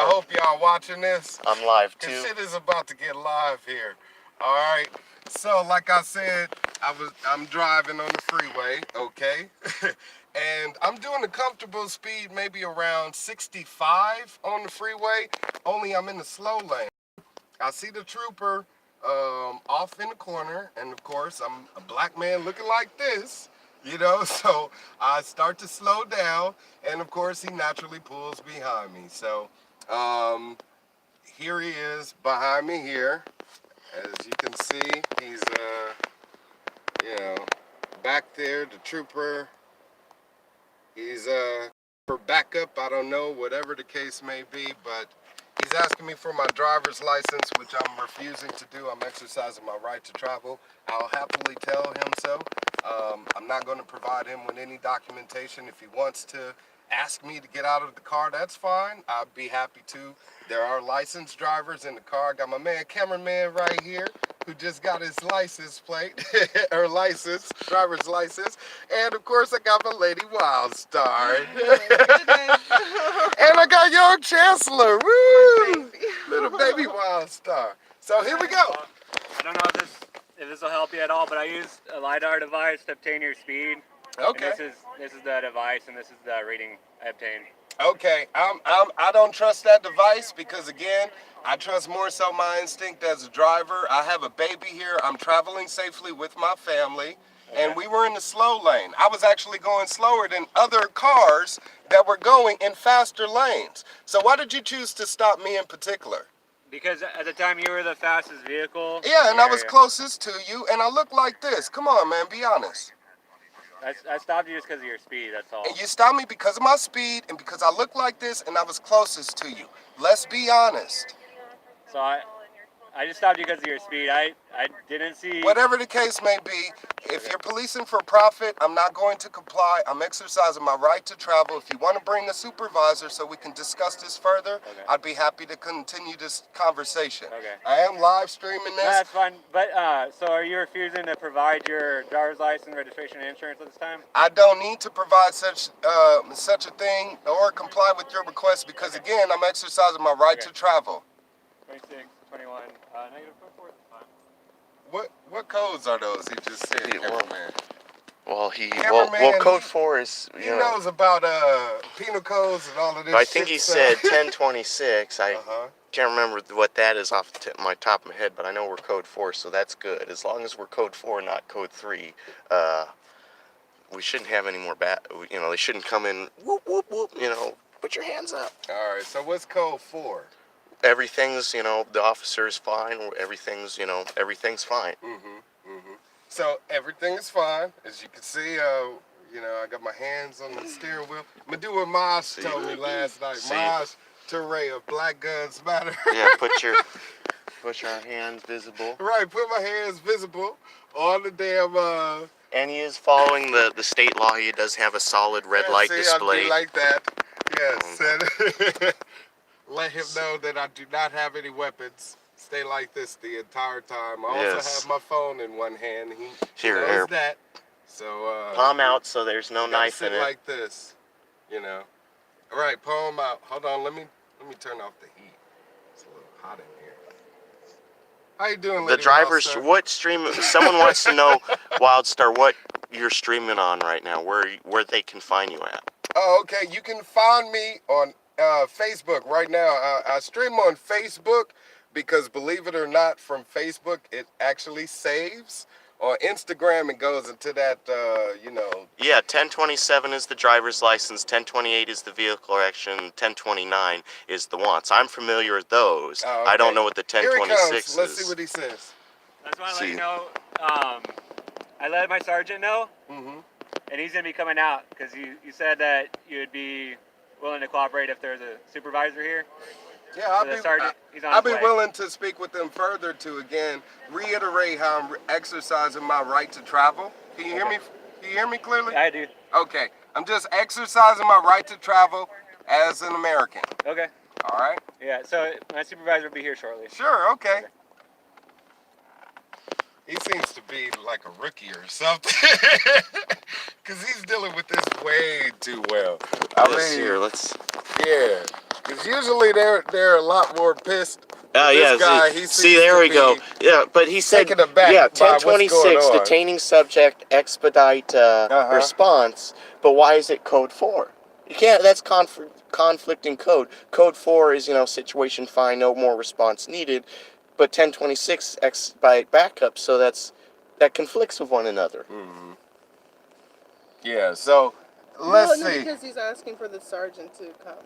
I hope y'all watching this. I'm live too. Shit is about to get live here. All right. So, like I said, I'm driving on the freeway, okay, and I'm doing a comfortable speed, maybe around 65 on the freeway. Only I'm in the slow lane. I see the trooper off in the corner, and of course, I'm a black man looking like this. So I start to slow down, and of course, he naturally pulls behind me. So here he is behind me here. As you can see, he's, back there, the trooper. He's for backup, I don't know, whatever the case may be, but he's asking me for my driver's license, which I'm refusing to do. I'm exercising my right to travel. I'll happily tell him so. I'm not going to provide him with any documentation. If he wants to ask me to get out of the car, that's fine. I'd be happy to. There are licensed drivers in the car. I got my cameraman right here, who just got his license plate, or driver's license. And of course, I got my lady Wildstar. And I got young Chancellor, woo! Little baby Wildstar. So here we go. I don't know if this will help you at all, but I use a LiDAR device to obtain your speed. Okay. And this is the device, and this is the reading I obtained. Okay, I don't trust that device because, again, I trust more so my instinct as a driver. I have a baby here. I'm traveling safely with my family, and we were in the slow lane. I was actually going slower than other cars that were going in faster lanes. So why did you choose to stop me in particular? Because at the time you were the fastest vehicle. Yeah, and I was closest to you, and I look like this. Come on, man, be honest. I stopped you just because of your speed, that's all. And you stopped me because of my speed and because I look like this and I was closest to you. Let's be honest. So I just stopped you because of your speed. I didn't see... Whatever the case may be, if you're policing for profit, I'm not going to comply. I'm exercising my right to travel. If you want to bring a supervisor so we can discuss this further, I'd be happy to continue this conversation. Okay. I am live streaming this. No, that's fine. But, so are you refusing to provide your driver's license, registration, and insurance at this time? I don't need to provide such a thing or comply with your request because, again, I'm exercising my right to travel. 26, 21, negative 4, that's fine. What codes are those he just said, cameraman? Well, code 4 is, he knows about penal codes and all of this. I think he said 1026. I can't remember what that is off the tip of my top of my head, but I know we're code 4, so that's good. As long as we're code 4, not code 3, we shouldn't have any more they shouldn't come in, whoop, whoop, whoop, put your hands up. All right, so what's code 4? Everything's, the officer's fine. Everything's fine. So everything is fine. As you can see, I got my hands on the steering wheel. I'm going to do what Maj told me last night. Maj Teray of Black Guns Matter. Yeah, put your hands visible. Right, put my hands visible on the damn... And he is following the state law. He does have a solid red light display. I do like that. Yes. Let him know that I do not have any weapons. Stay like this the entire time. I also have my phone in one hand. He knows that. So palm out so there's no knife in it. Like this, All right, palm out. Hold on, let me turn off the heat. It's a little hot in here. How you doing, the drivers? Wildstar? What stream? Someone wants to know, Wildstar, what you're streaming on right now. Where they can find you at? Oh, okay. You can find me on Facebook right now. I stream on Facebook because, believe it or not, from Facebook it actually saves. On Instagram it goes into that Yeah, 1027 is the driver's license, 1028 is the vehicle action, 1029 is the wants. I'm familiar with those. Oh, okay. I don't know what the 1026 is. Let's see what he says. I just want to let you know, I let my sergeant know, and he's going to be coming out because you said that you'd be willing to cooperate if there's a supervisor here. Yeah, I'll be willing to speak with them further to, again, reiterate how I'm exercising my right to travel. Can you hear me? Can you hear me clearly? Yeah, I do. Okay. I'm just exercising my right to travel as an American. Okay. All right? Yeah, so my supervisor will be here shortly. Sure, okay. He seems to be like a rookie or something. Because he's dealing with this way too well. Here, let's... Yeah. Because usually they're a lot more pissed. Yeah. This guy, he See, seems there to we go. be Yeah, but he said, taken aback yeah, by what's going 1026, on. detaining subject, expedite response. But why is it code 4? You can't. That's conflicting code. Code 4 is, situation fine, no more response needed. But 1026 expedite backup, so that conflicts with one another. Mm-hmm. Yeah. So let's see. Because he's asking for the sergeant to come.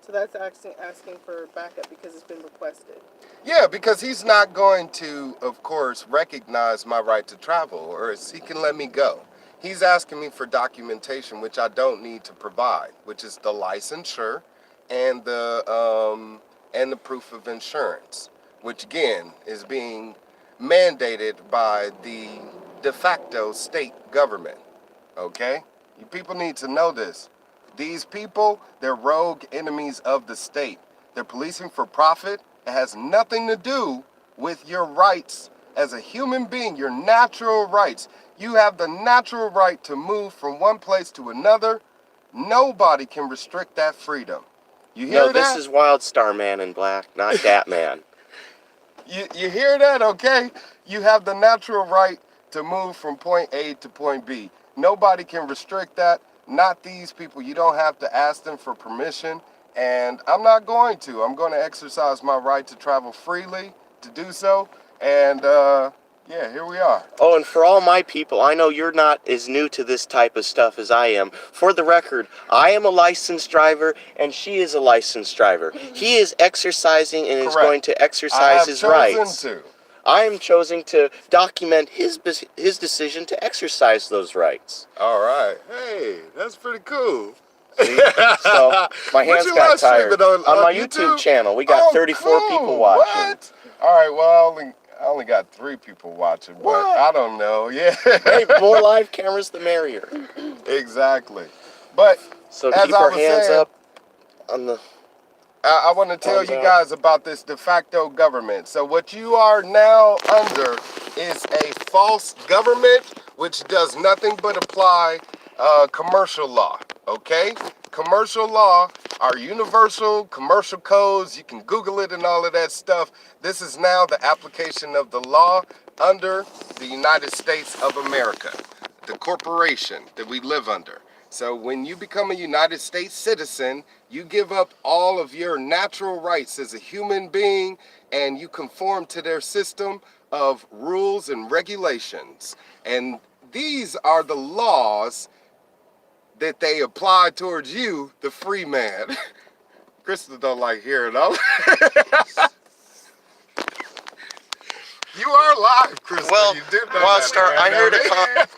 So that's asking for backup because it's been requested. Yeah, because he's not going to, of course, recognize my right to travel, or else he can let me go. He's asking me for documentation, which I don't need to provide, which is the licensure and the proof of insurance, which again is being mandated by the de facto state government. Okay? You people need to know this. These people, they're rogue enemies of the state. They're policing for profit. It has nothing to do with your rights as a human being, your natural rights. You have the natural right to move from one place to another. Nobody can restrict that freedom. You hear No, that? this is Wildstar Man in Black, not Dat Man. You hear that, okay? You have the natural right to move from point A to point B. Nobody can restrict that. Not these people. You don't have to ask them for permission. And I'm not going to. I'm going to exercise my right to travel freely to do so. And, yeah, here we are. Oh, and for all my people, I know you're not as new to this type of stuff as I am. For the record, I am a licensed driver, and she is a licensed driver. He is exercising and is Correct. going to exercise his rights. To. I am choosing to document his decision to exercise those rights. All right. Hey, that's pretty cool. See? So my hands got tired. On my YouTube channel, we got 34 people watching. What? All right. Well, I only got 3 people watching, but What? I don't know. Yeah. Hey, more live cameras, the merrier. Exactly. But So as keep I our was hands saying, up on the. I want to tell you guys about this de facto government. So what you are now under is a false government, which does nothing but apply commercial law, okay? Commercial law are universal commercial codes. You can Google it and all of that stuff. This is now the application of the law under the United States of America, the corporation that we live under. So when you become a United States citizen, you give up all of your natural rights as a human being and you conform to their system of rules and regulations. And these are the laws that they apply towards you, the free man. Krista don't like hearing them. You are live, Krista. Well, you do know Wildstar, that, I heard a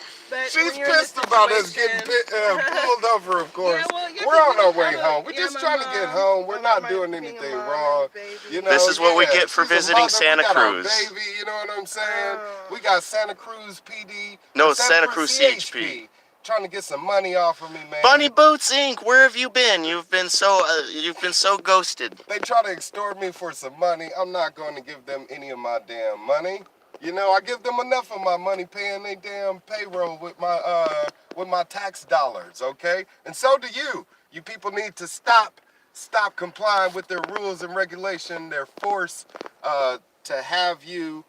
She's pissed about us getting pulled over, of course. Yeah, We're on our way home. We're just trying to get home. We're not doing anything wrong. You know, This is what we get for she's a visiting mother. Santa We got our Cruz. baby, you know what I'm saying? We got Santa Cruz PD. No, it's Santa Cruz CHP. Trying to get some money off of me, man. Bunny Boots Inc. Where have you been? You've been so ghosted. They try to extort me for some money. I'm not going to give them any of my damn money. You know, I give them enough of my money paying their damn payroll with my tax dollars, okay? And so do you. You people need to stop complying with their rules and regulation. They're forced to have you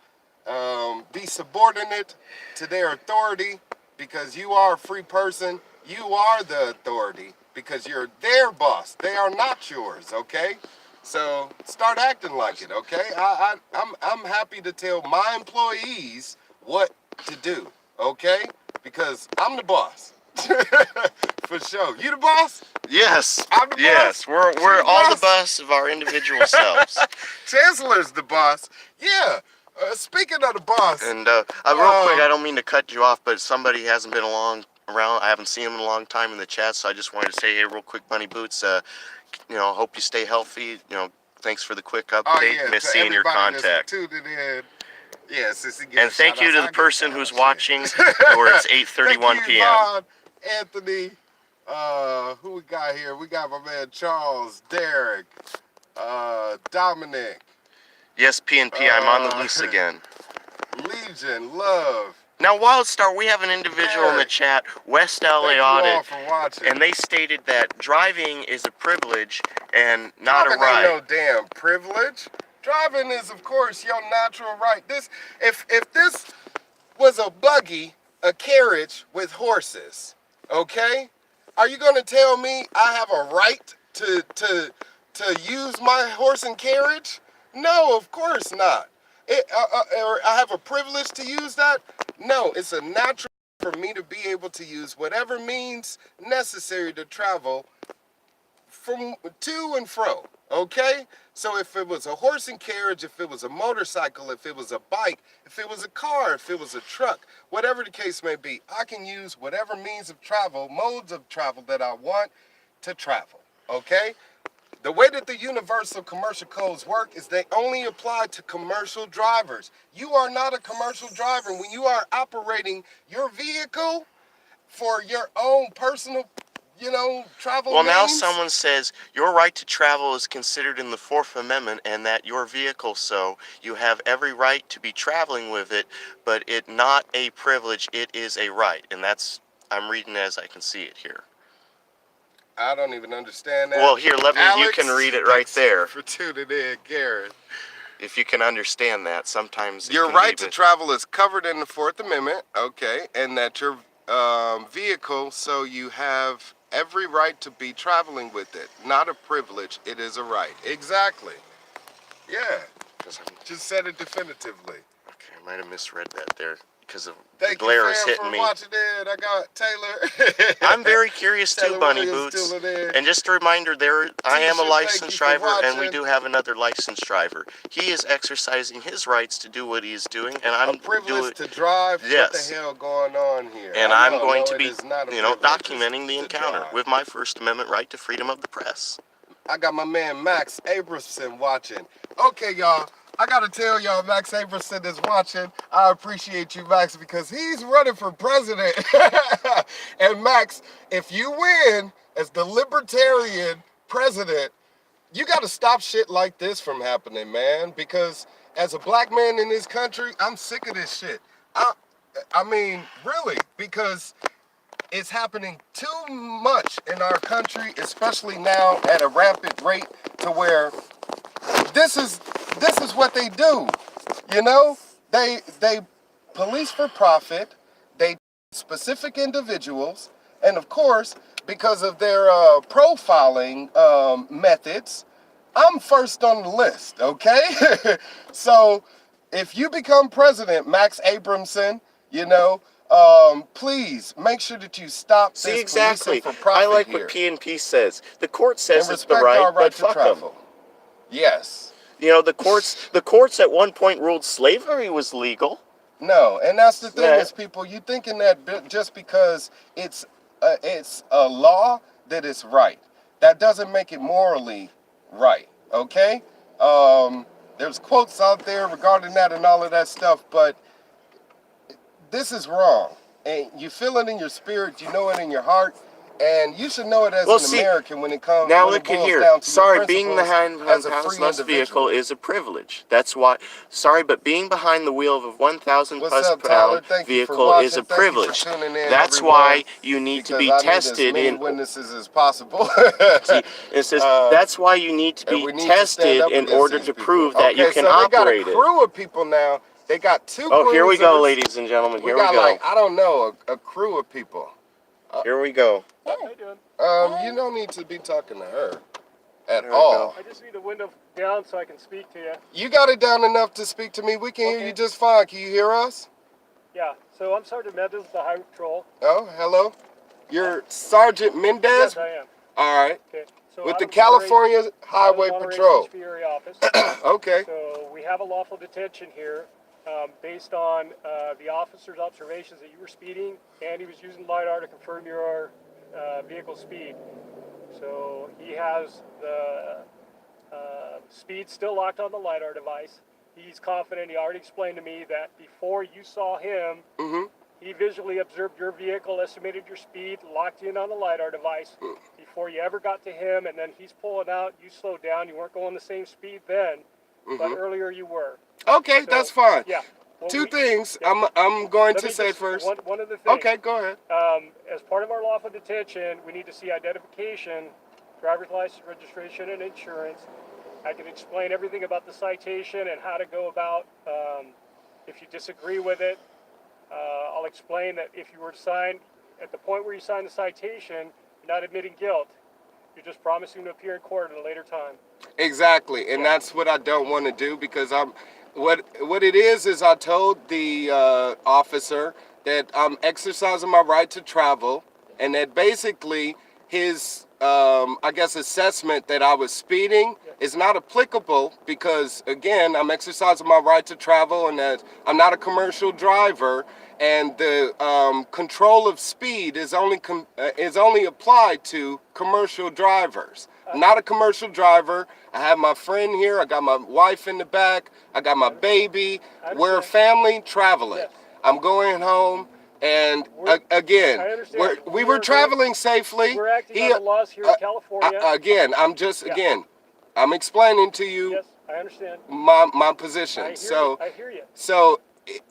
be subordinate to their authority because you are a free person. You are the authority because you're their boss. They are not yours, okay? So start acting like it, okay? I'm happy to tell my employees what to do, okay? Because I'm the boss. For sure. You the boss? Yes. I'm the boss? Yes. We're the all boss? the boss of our individual selves. Chancellor's the boss. Yeah. Speaking of the boss. And real quick, I don't mean to cut you off, but somebody hasn't been around. I haven't seen him in a long time in the chat, so I just wanted to say, hey, real quick, Bunny Boots. Hope you stay healthy. Thanks for the quick update. Oh, yeah, Miss to seeing your everybody that's contact. tuned in. Yeah, Sissy, And thank you to the person who's watching, or it's 8:31 p.m. Vaughn, Anthony, who we got here? We got my man Charles, Derek, Dominic. Yes, PNP, I'm on the loose again. Legion, Love, Now, Wildstar, we have an individual in the Eric, chat, West LA thank you all Audit, for watching. and they stated that driving is a privilege and not a Driving ain't right. no damn privilege. Driving is, of course, your natural right. If this was a buggy, a carriage with horses, okay? Are you gonna tell me I have a right to use my horse and carriage? No, of course not. Or I have a privilege to use that? No, it's a natural for me to be able to use whatever means necessary to travel from to and fro, okay? So if it was a horse and carriage, if it was a motorcycle, if it was a bike, if it was a car, if it was a truck, whatever the case may be, I can use whatever means of travel, modes of travel that I want to travel, okay? The way that the universal commercial codes work is they only apply to commercial drivers. You are not a commercial driver. When you are operating your vehicle for your own personal, travel Well, means. now someone says your right to travel is considered in the Fourth Amendment and that your vehicle, so you have every right to be traveling with it, but it not a privilege, it is a right. And that's, I'm reading as I can see it here. I don't even understand that. Well, here, let me, Alex, you can read it right thanks there. for tuning in, Garrett. If you can understand that, sometimes it Your can right be to travel is covered in the Fourth Amendment, okay, and that your vehicle, so you have every right to be traveling with it. Not a privilege, it is a right. Exactly. Yeah, just said it definitively. Okay, I might have misread that there because of Thank the glare you, is fam, hitting for me. watching it. I got Taylor. I'm very curious too, Taylor Bunny Williams Boots. still in there. And just a reminder, I am a Tisha, licensed thank you for driver, and we watching. do have another licensed driver. He is exercising his rights to do what he's doing, and A I'm privilege to drive? Yes. What the hell going on here? And I I'm know, going no, to it be, is not a privilege documenting the to encounter drive. with my First Amendment right to freedom of the press. I got my man Max Abramson watching. Okay, y'all. I gotta tell y'all, Max Abramson is watching. I appreciate you, Max, because he's running for president. And Max, if you win as the libertarian president, you gotta stop shit like this from happening, man. Because as a black man in this country, I'm sick of this shit. I mean, really, because it's happening too much in our country, especially now at a rampant rate, to where this is what they do. They police for profit. They specific individuals, and of course, because of their profiling methods, I'm first on the list. Okay, so if you become president, Max Abramson, please make sure that you stop See, this exactly. policing for profit I like here. what PNP says. The court says And it's the respect right, our right but to fuck 'em. travel. Yes. The courts at one point ruled slavery was legal. No, and that's the thing Yeah. is, people, you thinking that just because it's a law that it's right, that doesn't make it morally right. Okay. There's quotes out there regarding that and all of that stuff, but this is wrong, and you feel it in your spirit, you know it in your heart, and you should know it as an American when it comes. Now when look it at boils here. down to your Sorry, being principles behind as a Pounds free Less individual. vehicle is a privilege. That's why. Sorry, but being behind the wheel of a 1,000 What's plus up, Tyler? pound Thank you for vehicle watching. is a Thank you for privilege. tuning in, That's everyone, why you need to because be I tested need as many in. witnesses as possible. See, it says that's why you need to And be we need to stand tested up in against order these to people. prove that you Okay, can so they got a operate it. crew of people now. They got two Oh, here we go, cruisers. ladies and gentlemen. Here we got go. like, I don't know, a crew of people. Here we go. How you doing? You don't need to be talking to her at There we all. go. I just need the window down so I can speak to you. You got it down enough to speak to me. We can hear Okay. you just fine. Can you hear us? Yeah, so I'm Sergeant Mendez, the Highway Patrol. Oh, hello. You're Sergeant Mendez? Yes, I am. All right. Okay. So With out the of California Highway Monterey Patrol. CHP area office. Okay. So we have a lawful detention here based on the officer's observations that you were speeding and he was using LiDAR to confirm your vehicle speed. So he has the speed still locked on the LiDAR device. He's confident. He already explained to me that before you saw him, he visually observed your vehicle, estimated your speed, locked you in on the LiDAR device before you ever got to him, and then he's pulling out. You slowed down. You weren't going the same speed then, but earlier you were. Okay, So, that's fine. Yeah. Two things. I'm going to say first. One of the things. Okay, go ahead. As part of our lawful detention, we need to see identification, driver's license, registration, and insurance. I can explain everything about the citation and how to go about if you disagree with it. I'll explain that if you were to sign, at the point where you sign the citation, you're not admitting guilt. You're just promising to appear in court at a later time. Exactly, and that's what I don't want to do because what it is I told the officer that I'm exercising my right to travel, and that basically his I guess assessment that I was speeding is not applicable because again I'm exercising my right to travel and that I'm not a commercial driver, and the control of speed is only applied to commercial drivers. I'm not a commercial driver. I have my friend here. I got my wife in the back. I got my baby. We're a family traveling. Yes. I'm going home. And again, we were traveling safely. We're acting on the laws here in California. Again, I'm explaining to you Yes, I understand. my position. I hear you. So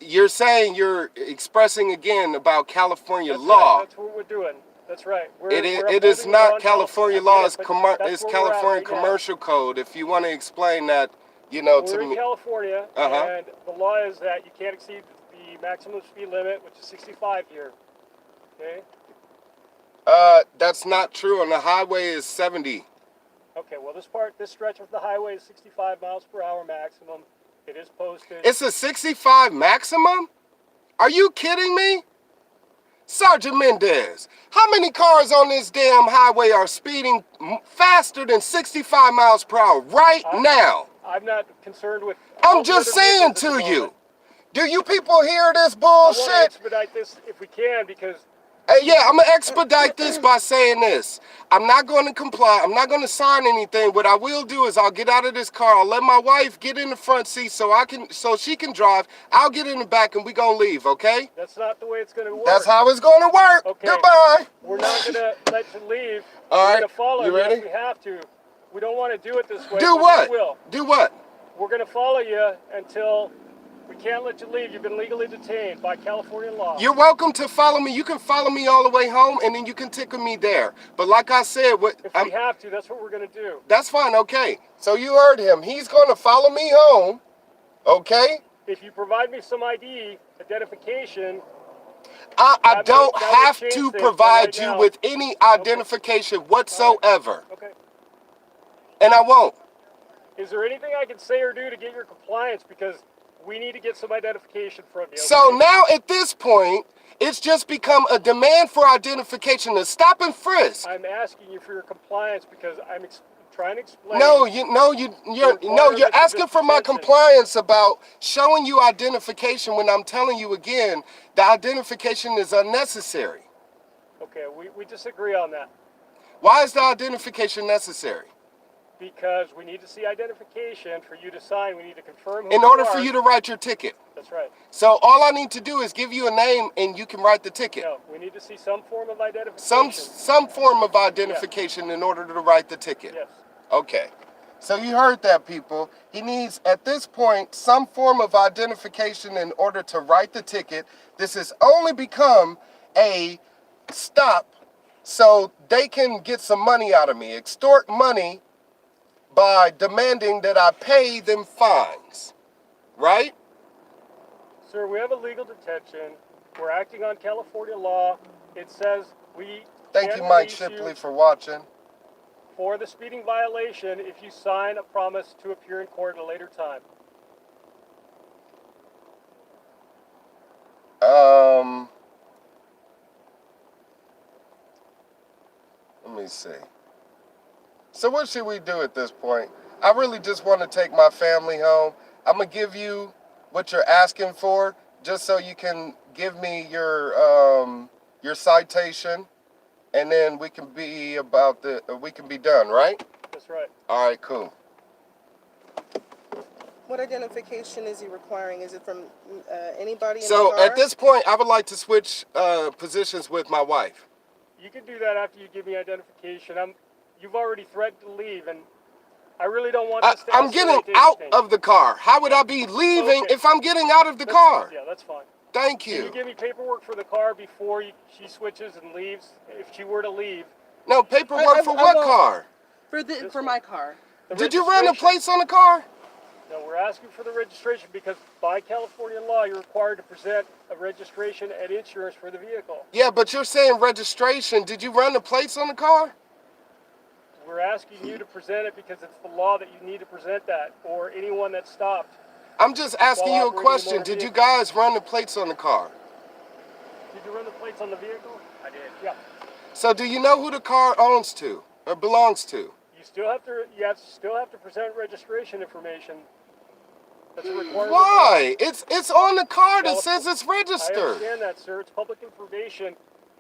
you're saying you're expressing again about California That's law. Right. That's what we're doing. That's right. It is not California law. It's California right Commercial Code. If you want to explain that, to me. We're in California, and the law is that you can't exceed the maximum speed limit, which is 65 here. Okay. That's not true. On the highway is 70. Okay. Well, this stretch of the highway is 65 miles per hour maximum. It is posted. It's a 65 maximum? Are you kidding me? Sergeant Mendez, how many cars on this damn highway are speeding faster than 65 miles per hour right now? I'm not concerned with... I'm just saying to you. Do you people hear this bullshit? I want to expedite this if we can because... Yeah, I'm going to expedite this by saying this. I'm not going to comply. I'm not going to sign anything. What I will do is I'll get out of this car. I'll let my wife get in the front seat so she can drive. I'll get in the back and we going to leave, okay? That's not the way it's going to work. That's how it's going to work. Okay. Goodbye. We're not going to let you leave. All right. We're going to follow you. Ready? Yes, we have to. We don't want to do it this way. Do what? We will. Do what? We're going to follow you until... We can't let you leave. You've been legally detained by California law. You're welcome to follow me. You can follow me all the way home, and then you can tickle me there. But like I said, if we have to, that's what we're going to do. That's fine, okay. So you heard him. He's going to follow me home, okay? If you provide me some ID, identification... I don't have to provide you with any identification whatsoever. Okay. And I won't. Is there anything I can say or do to get your compliance? Because... we need to get some identification from you. Okay? So now at this point, it's just become a demand for identification to stop and frisk. I'm asking you for your compliance because I'm trying to explain. You're asking for my compliance about showing you identification when I'm telling you again, the identification is unnecessary. Okay, we disagree on that. Why is the identification necessary? Because we need to see identification for you to sign. We need to confirm who in order for you to write your ticket. That's right. So all I need to do is give you a name and you can write the ticket. No, we need to see some form of identification. Some form of identification in order to write the ticket. Yes. Okay. So you heard that, people. He needs, at this point, some form of identification in order to write the ticket. This has only become a stop so they can get some money out of me, extort money by demanding that I pay them fines, right? Sir, we have a legal detention. We're acting on California law. It says we Thank you, Mike Shipley, for watching. For the speeding violation if you sign a promise to appear in court at a later time. Let me see. So what should we do at this point? I really just want to take my family home. I'm going to give you what you're asking for just so you can give me your citation, and then we can be done, right? That's right. All right, cool. What identification is he requiring? Is it from anybody in the So car? at this point, I would like to switch positions with my wife. You can do that after you give me identification. You've already threatened to leave, and I really don't want this to I'm getting escalate to out anything. of the car. How would I be leaving Okay. if I'm getting out of the car? Yeah, that's fine. Thank Can you you. give me paperwork for the car before she switches and leaves? If she were to leave. No, paperwork for what car? For my car. Did you run the registration. plates on the car? No, we're asking for the registration because by California law, you're required to present a registration and insurance for the vehicle. Yeah, but you're saying registration. Did you run the plates on the car? We're asking you to present it because it's the law that you need to present that, or anyone that's stopped. I'm just asking While you a operating a question. motor Did you vehicle. guys run the plates on the car? Did you run the plates on the vehicle? I did. Yeah. So do you know who the car owns to or belongs to? You still have to present registration information. That's a requirement. Why? It's on the car that says it's I registered. understand that, sir. It's public information,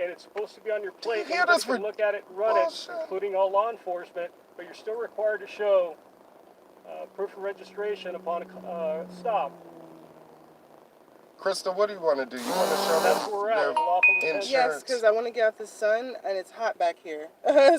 and it's supposed to be on your plate. hear Anybody this can look at it and run it, bullshit? including all law enforcement. But you're still required to show proof of registration upon a stop. Krista, what do you want to do? You want to show That's them where we're at. their Lawful detention. Yes, because I want to get out the sun and it's hot back here.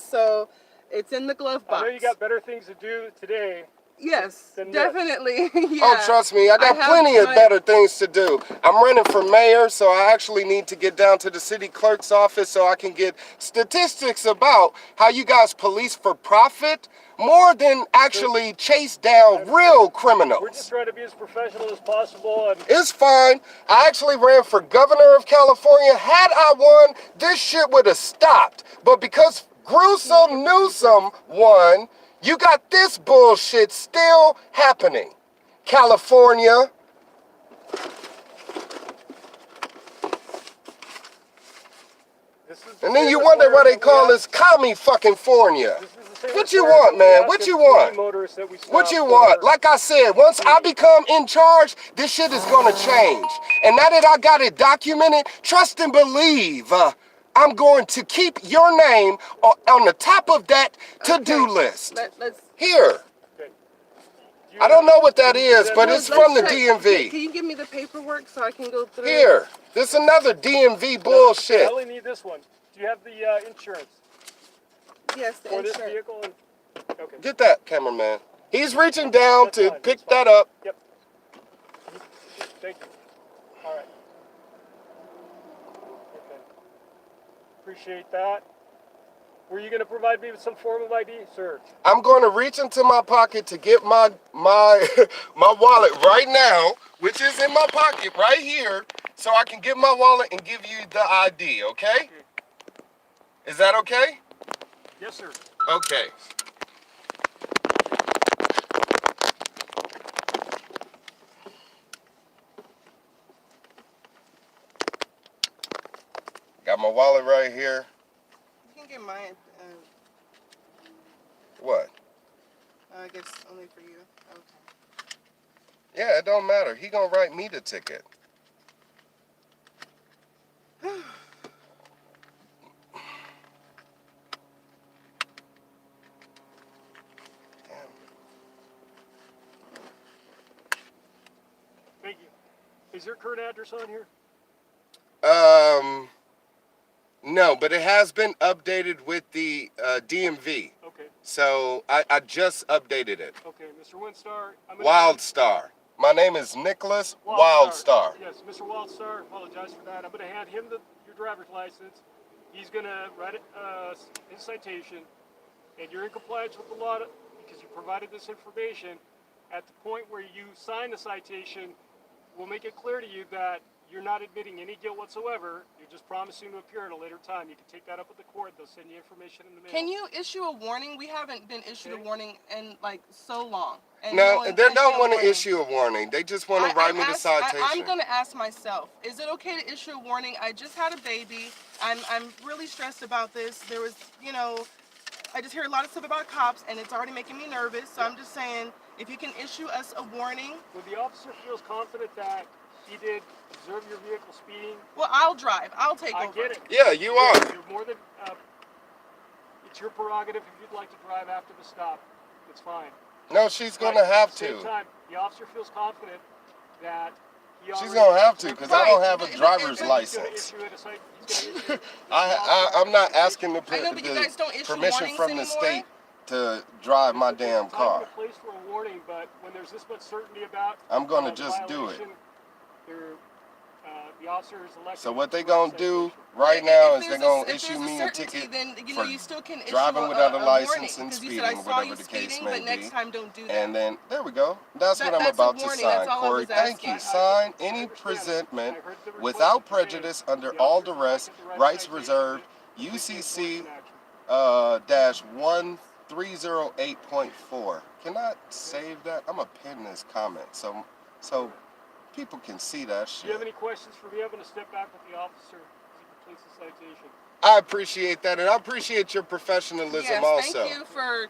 So it's in the glove box. I know you got better things to do today. Yes, Then definitely. Yeah. Oh, trust me, I got have plenty of my- better things to do. I'm running for mayor, so I actually need to get down to the city clerk's office so I can get statistics about how you guys police for profit more than actually chase down real We're just criminals. trying to be as professional as possible. And It's fine. I actually ran for governor of California. Had I won, this shit would have stopped. But because Gruesome Newsom won, you got this bullshit still happening. California. this is the And then same you wonder why they requirement call we this commie fucking Fornia. This is the same What you requirement want, we man? ask What of you any want? motorists that we What stop you for. want? Like I said, once I become in charge, this shit is gonna change. And now that I got it documented, trust and believe, I'm going to keep your name on the top of that to-do Okay. list. Let's. Here. Okay. I don't know what that is, but let's it's from the check. DMV. Can you give me the paperwork so I can go through? Here. This another DMV I bullshit. only need this one. Do you have the insurance Yes, the for this insurance. vehicle? Okay. Get that, cameraman. He's reaching down That's to fine, pick that's fine. that up. Yep. Thank you. All right. Okay. Appreciate that. Were you going to provide me with some form of ID, sir? I'm going to reach into my pocket to get my my wallet right now, which is in my pocket right here, so I can get my wallet and give you the ID, okay? Is that okay? Yes, sir. Okay. Got my wallet right here. You can get mine. What? I guess only for you. Okay. Yeah, it don't matter. He gonna write me the ticket. Thank you. Is your current address on here? No, but it has been updated with the DMV. Okay. So I just updated it. Okay, Mr. Wildstar. I'm gonna Wildstar. My name is Nicholas Wildstar. Yes, Mr. Wildstar. Apologize for that. I'm going to hand him your driver's license. He's going to write his citation, and you're in compliance with the law because you provided this information. At the point where you sign the citation, we'll make it clear to you that you're not admitting any guilt whatsoever. You're just promising to appear at a later time. You can take that up with the court. They'll send you information in the mail. Can you issue a warning? We haven't been issued a warning in like so long. And No, one they don't issued a want to warning. issue a warning. They just want to write me the citation. I'm gonna ask myself: is it okay to issue a warning? I just had a baby. I'm really stressed about this. There was, I just hear a lot of stuff about cops, and it's already making me nervous. So I'm just saying, if you can issue us a warning. When the officer feels confident that he did observe your vehicle speeding, Well, I'll drive. I'll take over. I get it. Yeah, you are. You're more than. It's your prerogative if you'd like to drive after the stop. It's fine. No, she's going to have At the same to. time, the officer feels confident that he She's already- going to have to because I don't Right. have a But- driver's but- He's license. gonna issue it. I'm not asking the I know, but you guys don't issue permission warnings from the anymore. state to drive my damn It's not car. even a place for a warning, but when there's this much certainty about, I'm gonna just do it. The officer is elected. So what they to gonna write do citation. right now If is they're there's gonna if issue there's a me a certainty, ticket then you for know you still can issue driving without a warning license and because you speeding, said I saw whatever you the case speeding, may but next be. time don't do that. And then there we go. That's what I'm That's a about to warning. That's sign, all I Corey. was Thank you. asking. Sign I any understand. presentment I heard the request without that you made. prejudice under The all officer's duress, elected to write rights citation, reserved, but we take UCC enforcement action. dash 1308.4. Can I save that? I'm gonna pin this comment so people can see that Do you have shit. any questions for me? I'm going to step back with the officer as he completes the citation. I appreciate that, and I appreciate your professionalism Yes, also. thank you for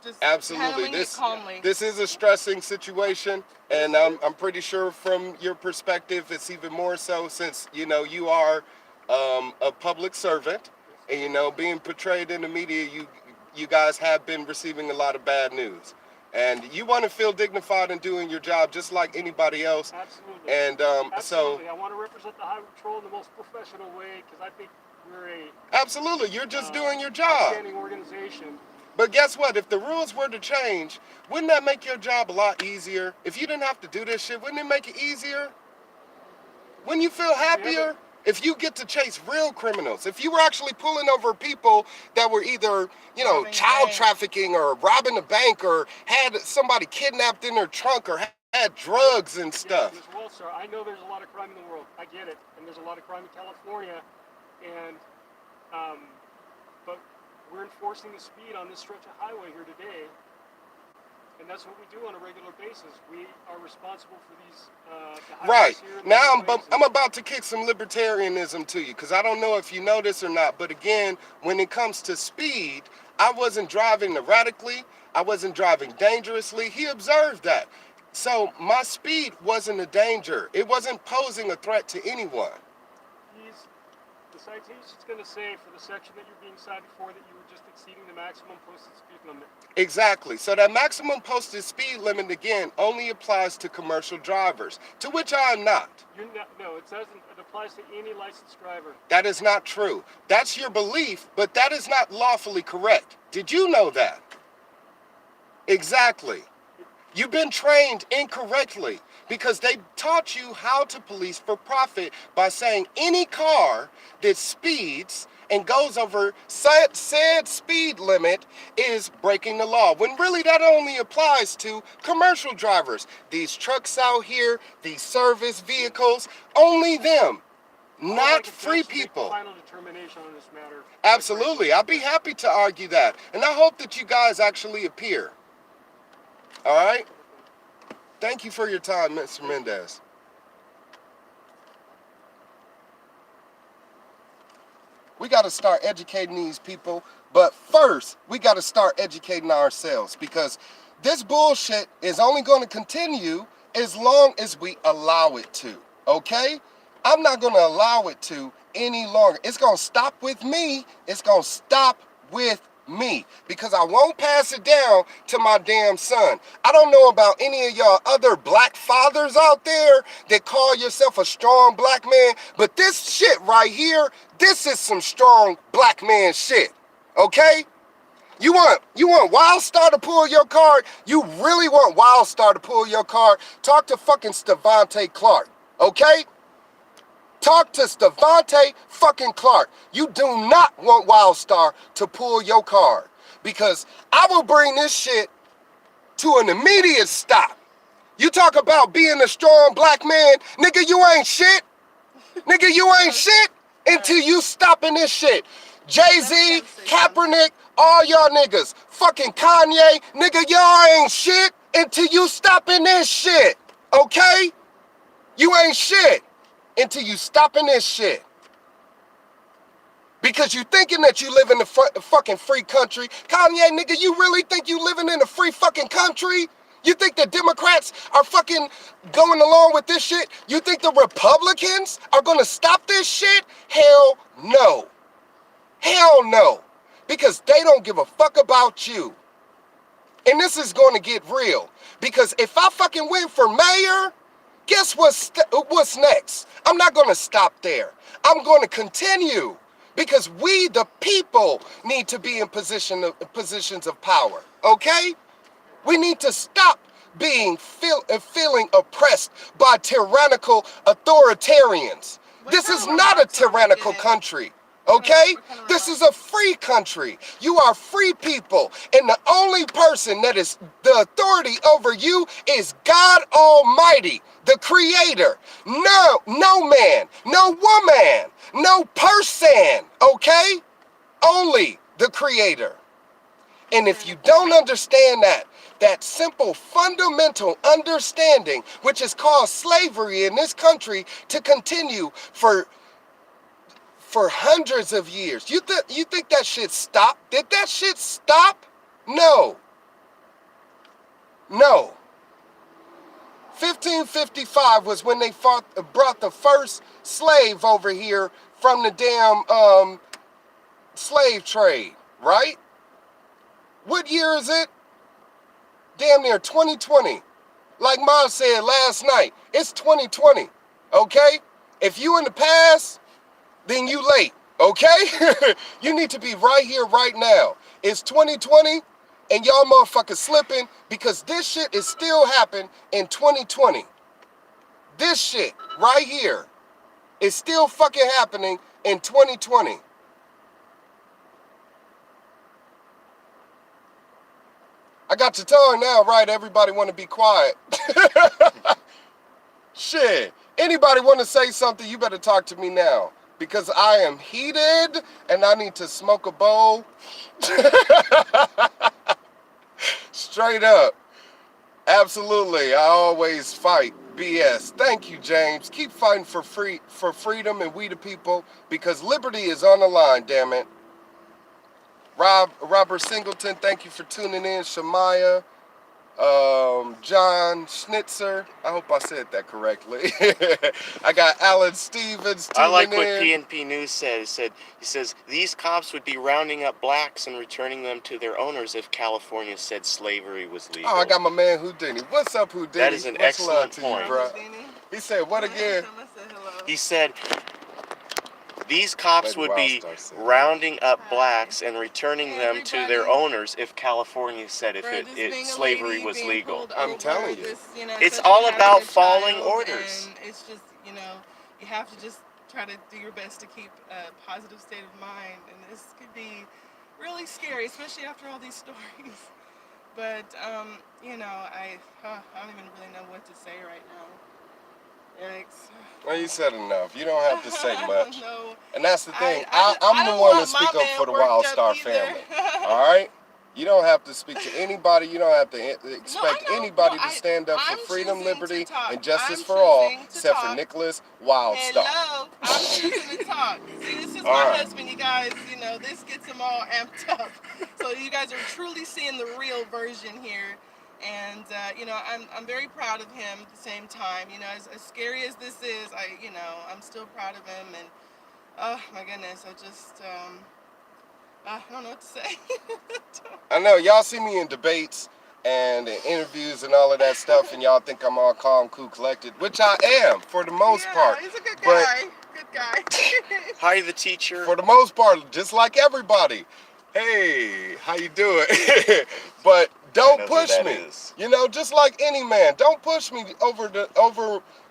just Absolutely. handling it calmly. This is a stressing situation, and I'm pretty sure from your perspective it's even more so since you are a public servant, and being portrayed in the media, you guys have been receiving a lot of bad news, and you want to feel dignified in doing your job just like anybody else. Absolutely. And Absolutely. I want to represent the Highway Patrol in the most professional way because I think we're a absolutely, you're just doing your job. outstanding organization. But guess what? If the rules were to change, wouldn't that make your job a lot easier? If you didn't have to do this shit, wouldn't it make it easier? Wouldn't you feel happier? If you get to chase real criminals, if you were actually pulling over people that were either, Robbing child banks. trafficking or robbing a bank or had somebody kidnapped in their trunk or had drugs and stuff. Yeah, Mr. Wildstar, I know there's a lot of crime in the world. I get it. And there's a lot of crime in California. And, but we're enforcing the speed on this stretch of highway here today. And that's what we do on a regular basis. We are responsible for these, the highways Right. here and the Now highways I'm about to kick some libertarianism to you because I don't know if you know this or not, but again, when it comes to speed, I wasn't driving erratically. I wasn't driving dangerously. He observed that. So my speed wasn't a danger. It wasn't posing a threat to anyone. The citation's going to say for the section that you're being cited for that you were just exceeding the maximum posted speed limit. Exactly. So that maximum posted speed limit, again, only applies to commercial drivers, to which I am not. You're not, no, it doesn't. It applies to any licensed driver. That is not true. That's your belief, but that is not lawfully correct. Did you know that? Exactly. You've been trained incorrectly because they taught you how to police for profit by saying any car that speeds and goes over said speed limit is breaking the law, when really that only applies to commercial drivers. These trucks out here, these service vehicles, only them, not free people. Final determination on this matter. Absolutely. I'll be happy to argue that. And I hope that you guys actually appear. All right? Thank you for your time, Mr. Mendez. We got to start educating these people, but first, we got to start educating ourselves because this bullshit is only going to continue as long as we allow it to, okay? I'm not going to allow it to any longer. It's going to stop with me. It's going to stop with me because I won't pass it down to my damn son. I don't know about any of y'all other black fathers out there that call yourself a strong black man, but this shit right here, this is some strong black man shit, okay? You want Wildstar to pull your card? You really want Wildstar to pull your card? Talk to fucking Stevante Clark, okay? Talk to Stevante fucking Clark. You do not want Wildstar to pull your card because I will bring this shit to an immediate stop. You talk about being a strong black man, nigga, you ain't shit. Nigga, you ain't shit until you stopping this shit. Jay-Z, Kaepernick, all y'all niggas, fucking Kanye, nigga, y'all ain't shit until you stopping this shit, okay? You ain't shit until you stopping this shit. Because you thinking that you live in a fucking free country. Kanye, nigga, you really think you living in a free fucking country? You think the Democrats are fucking going along with this shit? You think the Republicans are gonna stop this shit? Hell no. Hell no. Because they don't give a fuck about you. And this is gonna get real. Because if I fucking win for mayor, guess what's next? I'm not going to stop there. I'm going to continue Because we, the people, need to be in positions of power, okay? We need to stop feeling oppressed by tyrannical authoritarians. This is not a tyrannical country, okay? This is a free country. You are free people, and the only person that is the authority over you is God Almighty, the Creator. No man, no woman, no person, okay? Only the Creator. And if you don't understand that simple fundamental understanding, which is called slavery in this country, to continue for hundreds of years, you think that shit stopped? Did that shit stop? No. 1555 was when they brought the first slave over here from the damn slave trade, right? What year is it? Damn near 2020. Like Mom said last night, it's 2020, okay? If you in the past, then you late, okay? You need to be right here, right now. It's 2020, and y'all motherfuckers slipping because this shit is still happening in 2020. This shit right here is still fucking happening in 2020. I got your tongue now, right? Everybody want to be quiet. Shit. Anybody want to say something, you better talk to me now. Because I am heated and I need to smoke a bowl. Straight up. Absolutely. I always fight BS. Thank you, James. Keep fighting for freedom and we the people, because liberty is on the line, damn it. Robert Singleton, thank you for tuning in. Shamaya, John Schnitzer, I hope I said that correctly. I got Alan Stevens tuning in. I like what PNP News said. He says these cops would be rounding up blacks and returning them to their owners if California said slavery was legal. Oh, I got my man Houdini. What's up, Houdini? That is an excellent point. Bro? He said what again? He said these cops would be rounding up blacks and returning them to their owners if California said slavery was legal. I'm telling you. It's all about following orders. And it's just, you have to just try to do your best to keep a positive state of mind. And this could be really scary, especially after all these stories. But, I don't even really know what to say right now. Yikes. Well, you said enough. You don't have to say much. No. And that's the thing. I'm the one to speak up for the Wildstar family. All right? You don't have to speak to anybody. You don't have to expect anybody to stand up for freedom, liberty, and justice for all, except for Nicholas Wildstar. Hello. I'm choosing to talk. See, this is my husband, you guys. This gets him all amped up. So you guys are truly seeing the real version here. And, I'm very proud of him at the same time. As scary as this is, I'm still proud of him. And, oh, my goodness, I don't know what to say. I know, y'all see me in debates and in interviews and all of that stuff, and y'all think I'm all calm, cool, collected, which I am, for the most part. He's a good guy. Good guy. Hi, the teacher. For the most part, just like everybody. Hey, how you doing? But don't push me. Just like any man, don't push me over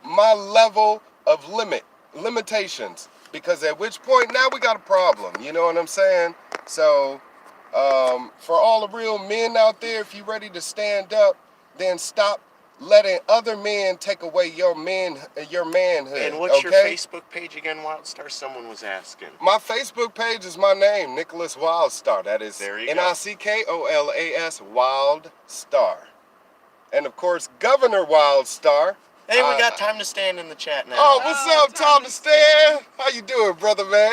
my level of limitations, because at which point now we got a problem. You know what I'm saying? So, for all the real men out there, if you're ready to stand up, then stop letting other men take away your manhood. And what's your Facebook page again, Wildstar? Someone was asking. My Facebook page is my name, Nicholas Wildstar. That is Nickolas Wildstar. And of course, Governor Wildstar. Hey, we got time to stand in the chat now. Oh, what's up, Tom to Stan? How you doing, brother, man?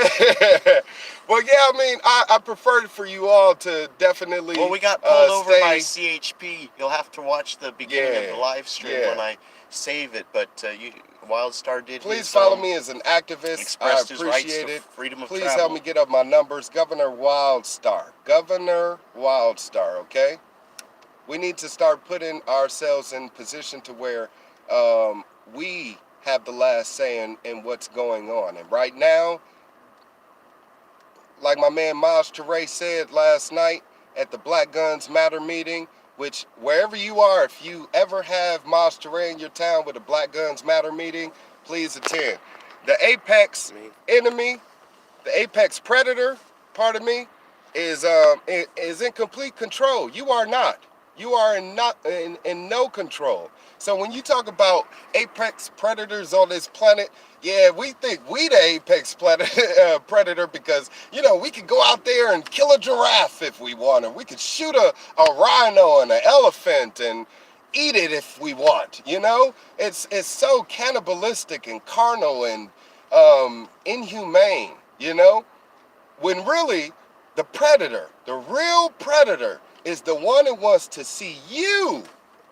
Well, yeah, I prefer for you all to definitely Well, we got pulled over by CHP. You'll have to watch the beginning of the live stream when I save it. But Wildstar did. Please follow me as an activist. I appreciate it. Freedom of Please travel. help me get up my numbers. Governor Wildstar. Governor Wildstar, okay? We need to start putting ourselves in position to where we have the last say in what's going on. And right now, like my man Maj Toure said last night at the Black Guns Matter meeting, which wherever you are, if you ever have Maj Toure in your town with a Black Guns Matter meeting, please attend. The apex enemy, the apex predator, pardon me, is in complete control. You are not. You are in no control. So when you talk about apex predators on this planet, yeah, we think we the apex predator because, you know, we could go out there and kill a giraffe if we want, or we could shoot a rhino and an elephant and eat it if we want, you know? It's so cannibalistic and carnal and inhumane, you know? When really, the predator, the real predator, is the one that wants to see you,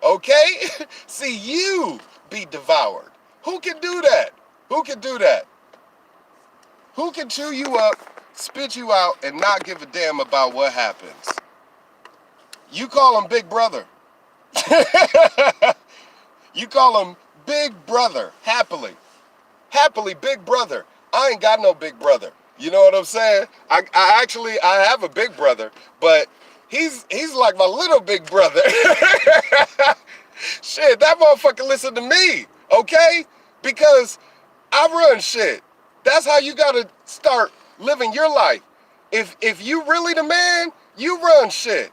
okay? See you be devoured. Who can do that? Who can do that? Who can chew you up, spit you out, and not give a damn about what happens? You call him Big Brother. You call him Big Brother, happily. Happily, Big Brother. I ain't got no big brother. You know what I'm saying? I have a big brother, but he's like my little big brother. Shit, that motherfucker listen to me, okay? Because I run shit. That's how you gotta start living your life. If you really the man, you run shit.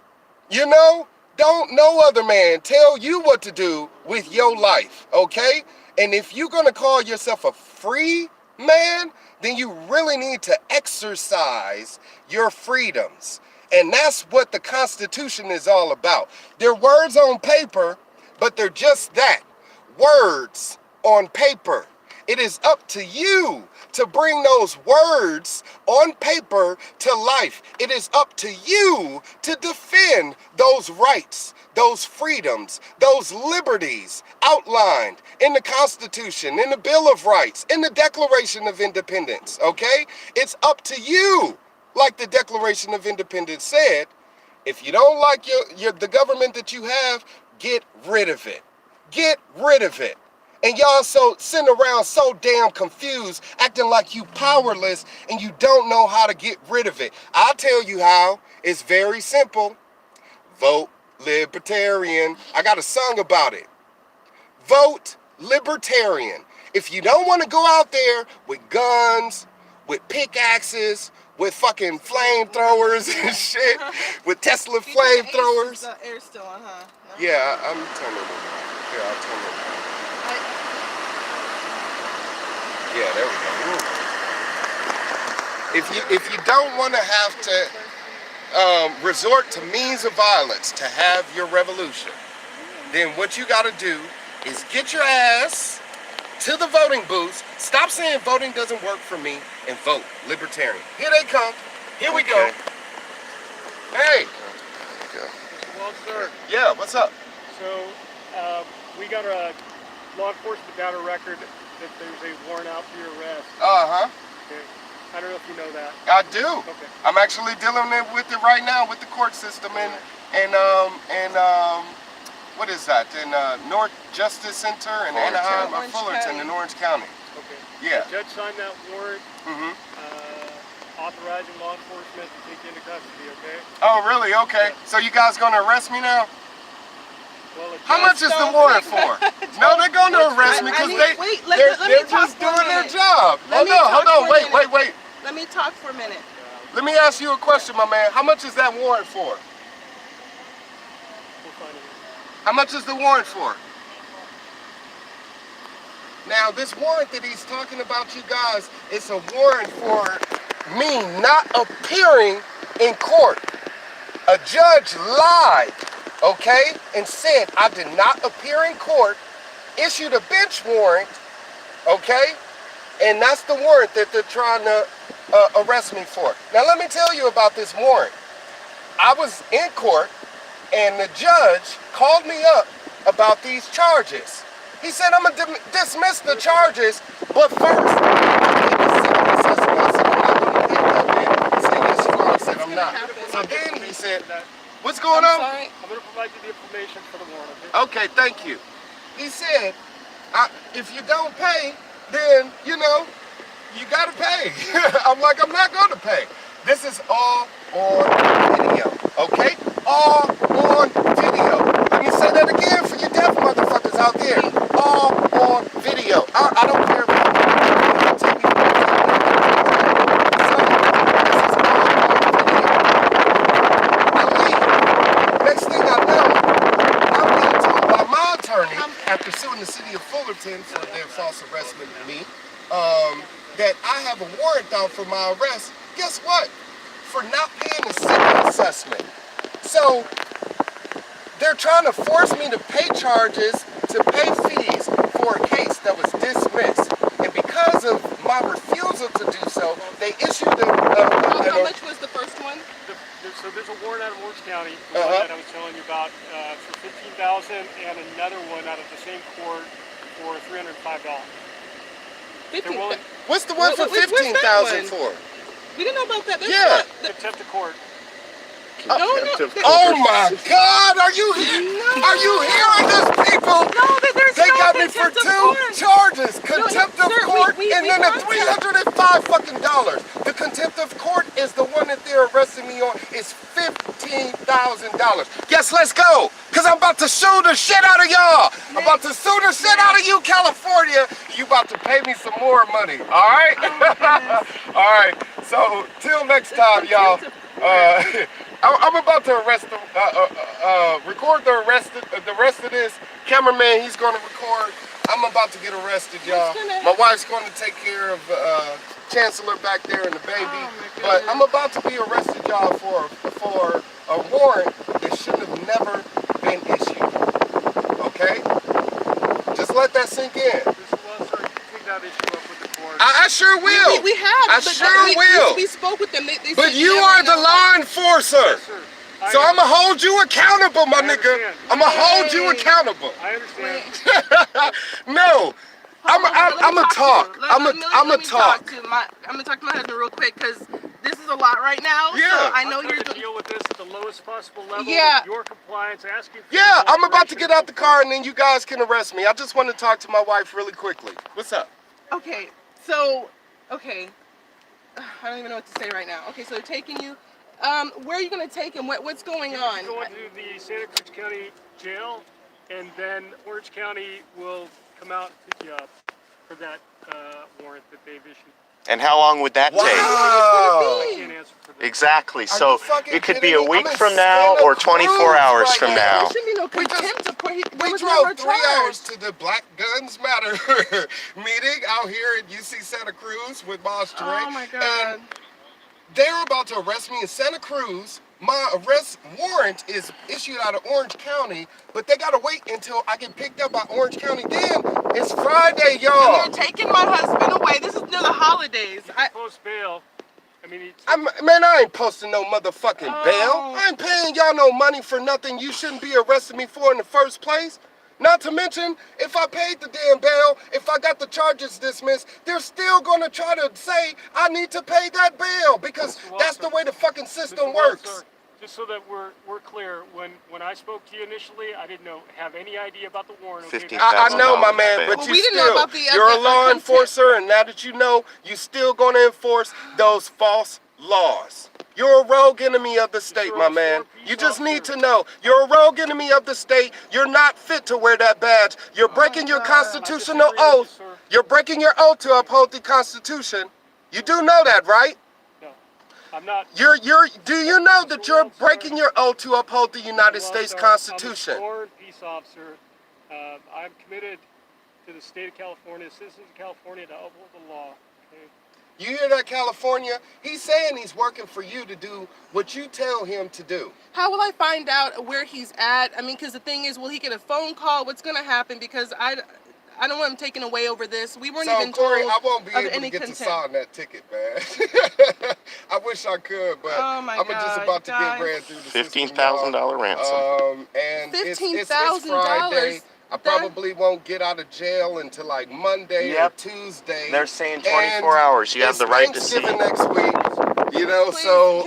You know? Don't no other man tell you what to do with your life, okay? And if you're gonna call yourself a free man, then you really need to exercise your freedoms. And that's what the Constitution is all about. They're words on paper, but they're just that, words on paper. It is up to you to bring those words on paper to life. It is up to you to defend those rights, those freedoms, those liberties outlined in the Constitution, in the Bill of Rights, in the Declaration of Independence, okay? It's up to you, like the Declaration of Independence said. If you don't like the government that you have, get rid of it. Get rid of it. And y'all sitting around so damn confused, acting like you powerless and you don't know how to get rid of it. I'll tell you how. It's very simple. Vote libertarian. I got a song about it. Vote libertarian. If you don't want to go out there with guns, with pickaxes, with fucking flamethrowers and shit, with Tesla flamethrowers. The air's still on, huh? No. Yeah, I'm turning it on. Here, I'll turn it on. Yeah, there we go. If you don't want to have to resort to means of violence to have your revolution, then what you got to do is get your ass to the voting booths. Stop saying voting doesn't work for me and vote libertarian. Here they come. Here we go. Hey. Wildstar. Yeah, what's up? So we got a law enforcement data record that there's a warrant out for your arrest. Uh-huh. Okay. I don't know if you know that. I do. Okay. I'm actually dealing with it right now with the court system and what is that? In North Justice Center in Anaheim or Fullerton in Orange County. Okay. Yeah. The judge signed that warrant, Mm-hmm. authorizing law enforcement to take you into custody. Okay. Oh, really? Okay. So you guys gonna arrest me now? Well, How much is the warrant for? No, they're gonna arrest me because they're just doing their job. Hold on, wait. Let me talk for a minute. Let me ask you a question, my man. How much is that warrant for? We'll find it. How much is the warrant for? Now, this warrant that he's talking about, you guys, it's a warrant for me not appearing in court. A judge lied, okay, and said I did not appear in court, issued a bench warrant, okay, and that's the warrant that they're trying to arrest me for. Now, let me tell you about this warrant. I was in court, and the judge called me up about these charges. He said, I'm going to dismiss the charges, but first, I said, I'm not. So then he said, what's going on? Sorry. I'm going to provide you the information for the warrant. Okay? Okay, thank you. He said, if you don't pay, then, you know, you got to pay. I'm like, I'm not going to pay. This is all on video, okay? All on video. Let me say that again for you deaf motherfuckers out there. All on video. I don't care if you take me for Next thing I know, I'm being told by my attorney, after suing the city of Fullerton for their false arrestment of me, that I have a warrant out for my arrest. Guess what? For not paying the city assessment. So they're trying to force me to pay charges, to pay fees for a case that was dismissed. And because of my refusal to do so, they issued How much was the first one? So there's a warrant out of Orange County, the one that I was telling you about, for $15,000, and another one out of the same court for $305. What's the one for $15,000 for? We didn't know about that. Yeah. Contempt of court. Oh my God! Are you hearing this, people? No, They got me for two charges: contempt of court and then the $305 fucking dollars. The contempt of court is the one that they're arresting me on. It's $15,000. Yes, let's go, cause I'm about to sue the shit out of y'all. I'm about to sue the shit out of you, California. You about to pay me some more money? All right. All right. So till next time, y'all. I'm about to record the rest of this. Cameraman, he's going to record. I'm about to get arrested, y'all. My wife's going to take care of Chancellor back there and the baby. But I'm about to be arrested, y'all, for a warrant that should have never been issued. Okay? Just let that sink in. Mr. Wildstar, you take that issue up with the court. I sure will. We have. I sure will. We spoke with them. They But said you are the law enforcer. Yes, sir. So I'm going to hold you accountable, my nigga. understand. I'm going to hold you accountable. I understand. No. I'm going to talk. I'm going to talk. I'm going to talk to my husband real quick because this is a lot right now. Yeah. So I know I'm you're trying to deal with this at the lowest possible level. Yeah. With your compliance, asking for Yeah, I'm about to cooperation. get out the car and then you guys can arrest me. I just want to talk to my wife really quickly. What's up? Okay. So, okay. I don't even know what to say right now. Okay, so they're taking you. Where are you going to take him? What's going on? You're going to the Santa Cruz County Jail, and then Orange County will come out and pick you up for that warrant that they've issued. And how long would that Wow. I can't answer for that. take? Exactly. Are So you fucking it could be kidding a me? week I'm in from now Santa or 24 Cruz hours right from now. now. There shouldn't be no contempt of court. We drove 3 hours to the Black Guns Matter meeting out here at UC Santa Cruz with Boss Dre. Oh my God. And they're about to arrest me in Santa Cruz. My arrest warrant is issued out of Orange County, but they gotta wait until I get picked up by Orange County. Then it's Friday, y'all. You're taking my husband away. This is near the holidays. Post bail. I mean, Man, I ain't posting no motherfucking Oh. bail. I ain't paying y'all no money for nothing you shouldn't be arresting me for in the first place. Not to mention, if I paid the damn bail, if I got the charges dismissed, they're still gonna try to say I need to pay that bail because that's the way the fucking system Mr. works. Wildstar, just so that we're clear, when I spoke to you initially, I didn't have any idea about the warrant. Okay? I know, my man, bail. but Well, you we didn't know still, about the, you're a law contempt. enforcer, and now that you know, you still gonna enforce those false laws. You're a rogue enemy of the state, my man. You just need to know. You're a rogue enemy of the state. You're not fit to wear that badge. You're breaking your constitutional oath. You're breaking your oath to uphold the Constitution. You do know that, right? No, I'm not. Do you know that you're breaking your oath to uphold the United States Constitution? I'm a sworn peace officer. I'm committed to the state of California, citizens of California, to uphold the law. Okay? You hear that, California? He's saying he's working for you to do what you tell him to do. How will I find out where he's at? I mean, because the thing is, will he get a phone call? What's going to happen? Because I don't want him taken away over this. We weren't even Corey, told I won't be of able any to get contempt. to sign that ticket, man. I wish I could, but Oh my I'm just God, about to guys. get ran through the system, $15,000 ransom. and it's $15,000. Friday. I probably won't get out of jail until like Monday or Tuesday. They're saying And 24 hours. You have the right to see. Thanksgiving next week, you know, Please, so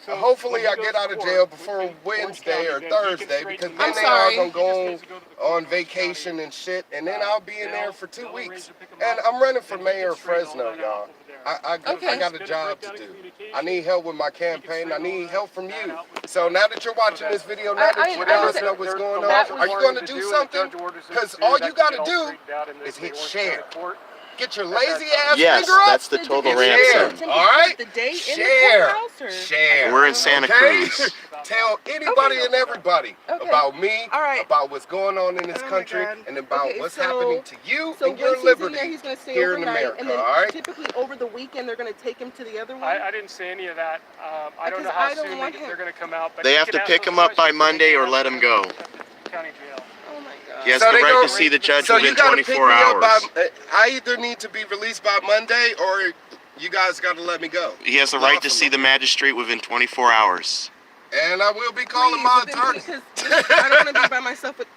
So hopefully when I he get goes out to of court, jail before Orange Wednesday County, or then he can Thursday straighten because the then I'm they sorry. are gonna He go just needs to go to the court on in Orange vacation County. and shit, and then I'll be in there for 2 They'll weeks. arrange to pick him And up, I'm running for and he can mayor of straighten all Fresno, that out y'all. over there. I Okay. got a job to do. I need help with my campaign. I need help from you. So now that you're watching this video, now that you guys know what's going on, are you going to do something? Because all you got to do is hit share. Get your lazy ass Yes, finger up. that's the total and ransom. share. All right? The day in the Share. courthouse, or? Share. We're in Santa Okay? Cruz. Tell anybody and everybody Okay. about me, All right. about what's going on in this Oh my country, God. and about Okay, what's so- happening to you So and your once he's in there, liberty he's going to stay here in overnight, America. and then All right? typically over the weekend they're going to take him to the other one. I didn't say any of that. I don't know Because how I don't soon want him- they're going to come out. But They you have can to ask pick those him up by questions, but Monday they or can let answer him them go. at the county jail. Oh my God. He has So the they right go- to see the judge So you within gotta pick 24 me up hours. I either need to be released by Monday, or you guys got to let me go. He has the right to see the magistrate within 24 hours. And I will be calling Please, my but then attorney. because I don't want to be by myself with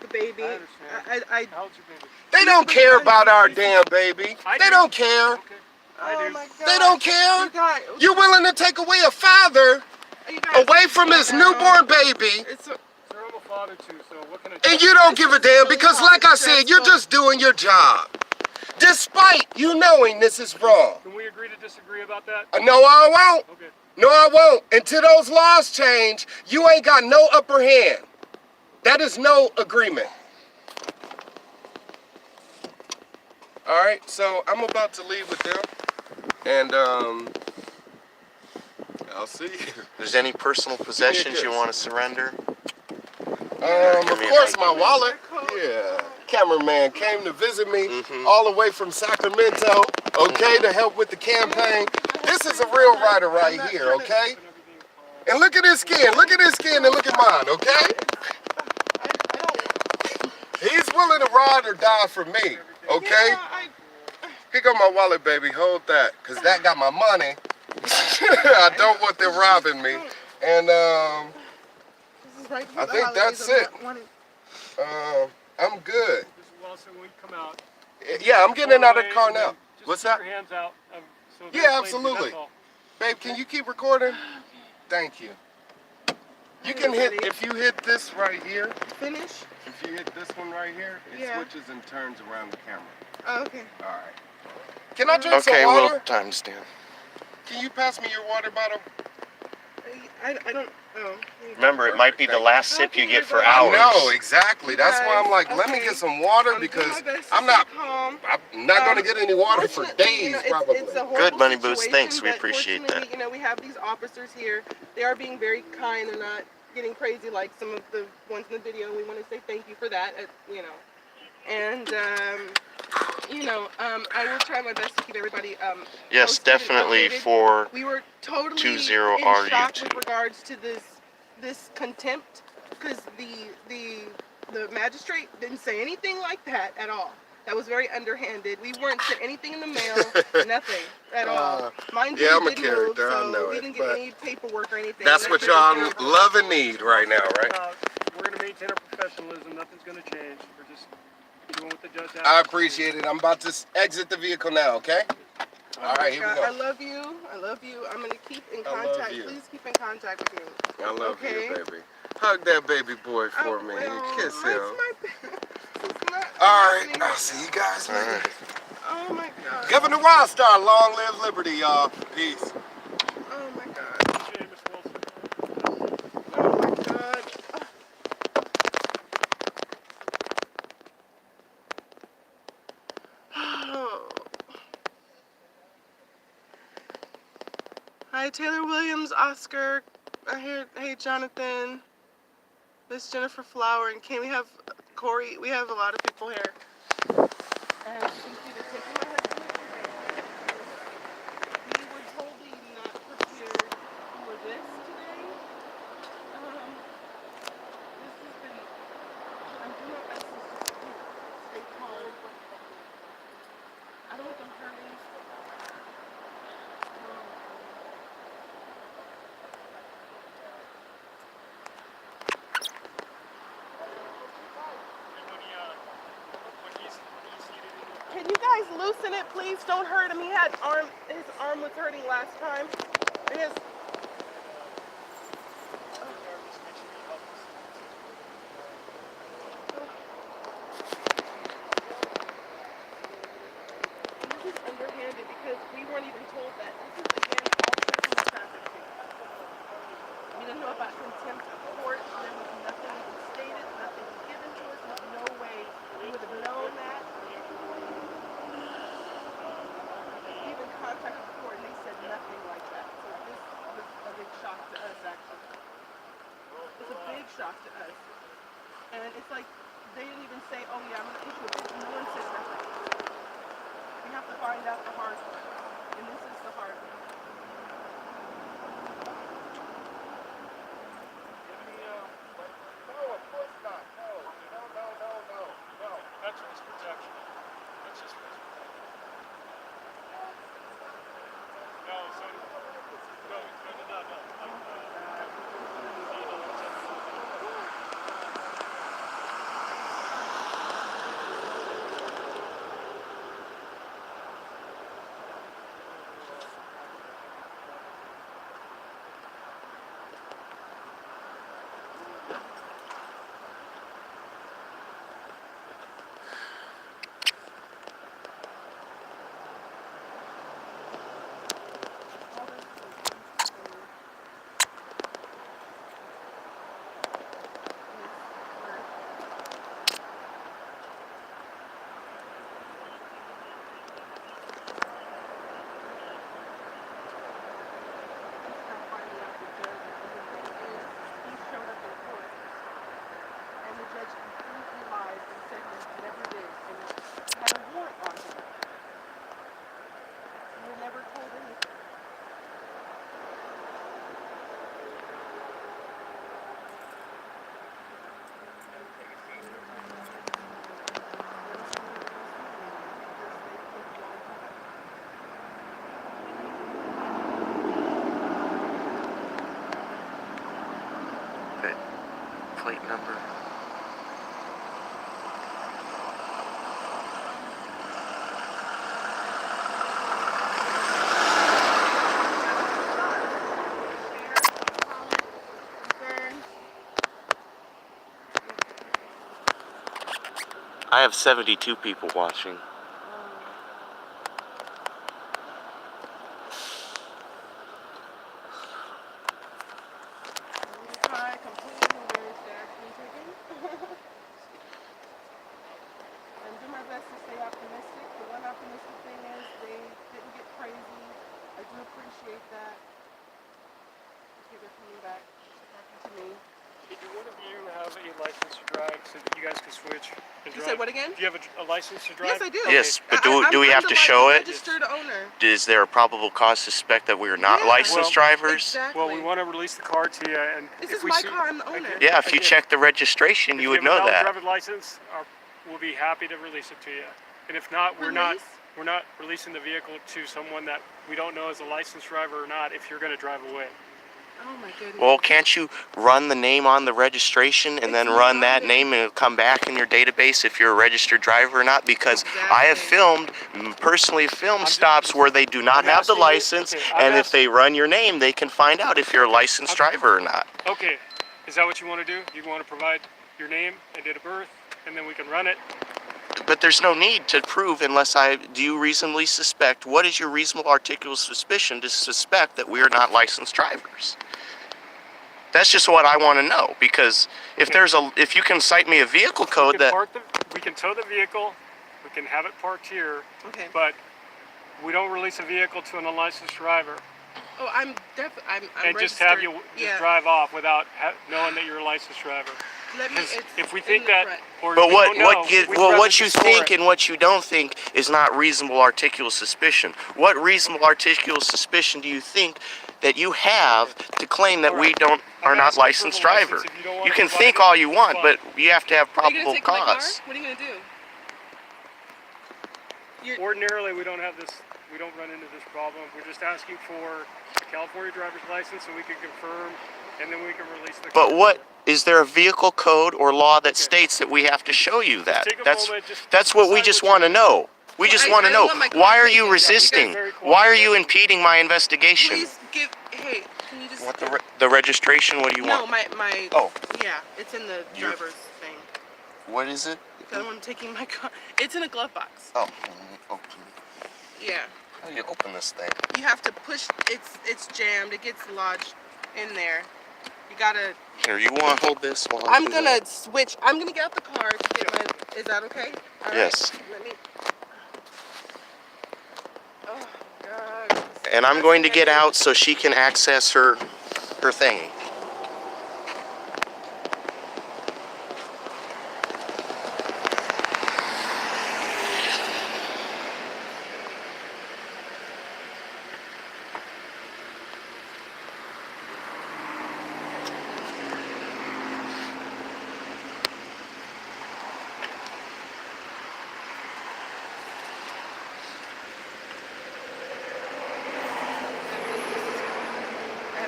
the baby. I understand. I How old's your baby? They don't care about our damn baby. I They do. don't care. Okay. I oh do. my God. They don't care. You guys, You're willing to take away a father you guys away from slow his down. newborn baby, It's Sir, I'm a father too, so what can I and do? you don't It's give a just damn really because, hard, like I it's said, you're stressful. just doing your job. Despite you knowing this is wrong. Can we agree to disagree about that? No, I won't. Okay. No, I won't. Until those laws change, you ain't got no upper hand. That is no agreement. All right, so I'm about to leave with them, and I'll see you. If there's any personal possessions you want to surrender, Of Give me a course, hug. my wallet. Yeah. Cameraman came to visit me all the way from Sacramento, okay, to help with the campaign. This is a real rider right here, okay? And look at his skin. Look at his skin and look at mine, okay? He's willing to ride or die for me, okay? Here go my wallet, baby. Hold that, because that got my money. I don't want them robbing me. And I think that's it. I'm good. Just well, so when you come out, Yeah, I'm getting out of the car and then now. just What's keep that? your hands out. So Yeah, they'll absolutely. that's all. Babe, can you keep recording? Thank you. You can hit, if you hit this right here, Finish. if you hit this one right here, it Yeah. switches and turns around the camera. Oh, okay. All right. Can I drink okay, some well, water? time to stand. Can you pass me your water bottle? I don't. Oh. Remember, it might be the last sip you get for I hours. I know, exactly. That's why I'm like, Guys, let me okay. get some water I'm doing because my best to I'm not, stay calm. I'm not going to get any water for Fortunately, days, it's probably. a horrible Good, Money Boots. situation, Thanks, we but appreciate fortunately, that. we have these officers here. They are being very kind. They're not getting crazy like some of the ones in the video. We want to say thank you for that. And I will try my best to keep everybody Yes, posted and definitely updated. for We were totally 20 in shock RU2. with regards to this contempt, because the magistrate didn't say anything like that at all. That was very underhanded. We weren't sent anything in the mail, nothing at all. Mind you, yeah, we I'm a did character, move, I so know we it, didn't get but any paperwork or anything. That's what y'all love and need right now, right? We're going to maintain our professionalism. Nothing's going to change. We're just doing what the judge asks. I appreciate it. I'm about to exit the vehicle now, okay? All right, here we go. I love you. I love you. I'm gonna keep in I love contact. you. Please keep in contact with me. I love Okay. you, baby. Hug that baby boy for me. Well, Kiss it's him. it's not All right, happening. I'll see you guys All later. right. Oh my God. Governor Wildstar, long live liberty, y'all. Peace. Oh my God. James Wilson. Oh my God. Oh. Hi, Taylor Williams, Oscar. Hey, Jonathan. Miss Jennifer Flower, and can we have Corey? We have a lot of people here. And thank you for taking my husband today. We were totally not prepared for this today. This has been. I'm doing my best to just stay calm. I don't want them hurting. Can you guys loosen it, please? Don't hurt him. His arm was hurting last time. And his, this is underhanded because we weren't even about contempt of court. There was nothing even stated, nothing given to us. There's no way we would have known that. Even contacted the court and they said nothing like that. So this was a big shock to us, actually. It's a big shock to us. And it's like they didn't even say, oh yeah, I'm going to issue a ticket. No one said nothing. We have to find out the hard part. And this is the hard part. No, of course not. No. That's just protection. That's just protection. No, so no. Plate number. I have 72 people watching. Do my best to stay optimistic. The one optimistic thing is they didn't get crazy. I do appreciate that. Okay, they're coming back, talking to me. Did one of you have a license to drive so that you guys can switch and You drive? said what again? Do you have a license to drive? Yes, I do. Yes, but do we I'm have to show it? Registered owner. Is there a probable cause to suspect that we are not Yeah. licensed drivers? Exactly. Well, we want to release the car to you, and This if is we my see, car. I'm the owner. Yeah, if you Again, check the registration, you would know If you have a that. valid driver's license, we'll be happy to release it to you. And if not, we're not releasing the vehicle to someone that we don't know is a licensed driver or not if you're going to drive away. Oh my goodness. Well, can't you run the name on the registration and then run that name and it'll come back in your database if you're a registered driver or not? Because I have personally filmed stops where they do not have the license, and if they run your name, they can find out if you're a licensed driver or not. Okay, is that what you want to do? You want to provide your name and date of birth, and then we can run it? But there's no need to prove unless do you reasonably suspect, what is your reasonable articulable suspicion to suspect that we are not licensed drivers? That's just what I want to know, because if you can cite me a vehicle code we can tow the vehicle, we can have it parked here, but we don't release a vehicle to an unlicensed driver. Oh, I'm and just have you drive off without knowing that you're a licensed driver. If we think that, or but what you think and what you don't think is not reasonable articulable suspicion. What reasonable articulable suspicion do you think that you have to claim that we are not licensed drivers? You can think all you want, but you have to have probable cause. What are you gonna do? Ordinarily, we don't have this. We don't run into this problem. We're just asking for a California driver's license so we can confirm, and then we can release the car. But what is there a vehicle code or law that states that we have to show you that? That's what we just want to know. We just want to know. Why are you resisting? Why are you impeding my investigation? Please hey, can you just... What, the registration? What do you want? No, my... Oh. Yeah, it's in the driver's thing. What is it? I'm taking my car. It's in a glove box. Oh. Yeah. How do you open this thing? You have to push, it's jammed, it gets lodged in there. You gotta. Here, you want to hold this while I I'm do gonna that? switch. I'm gonna get out the car to get my. Is that okay? All right. Yes. Let me. Oh God. And I'm going to get out so she can access her thingy.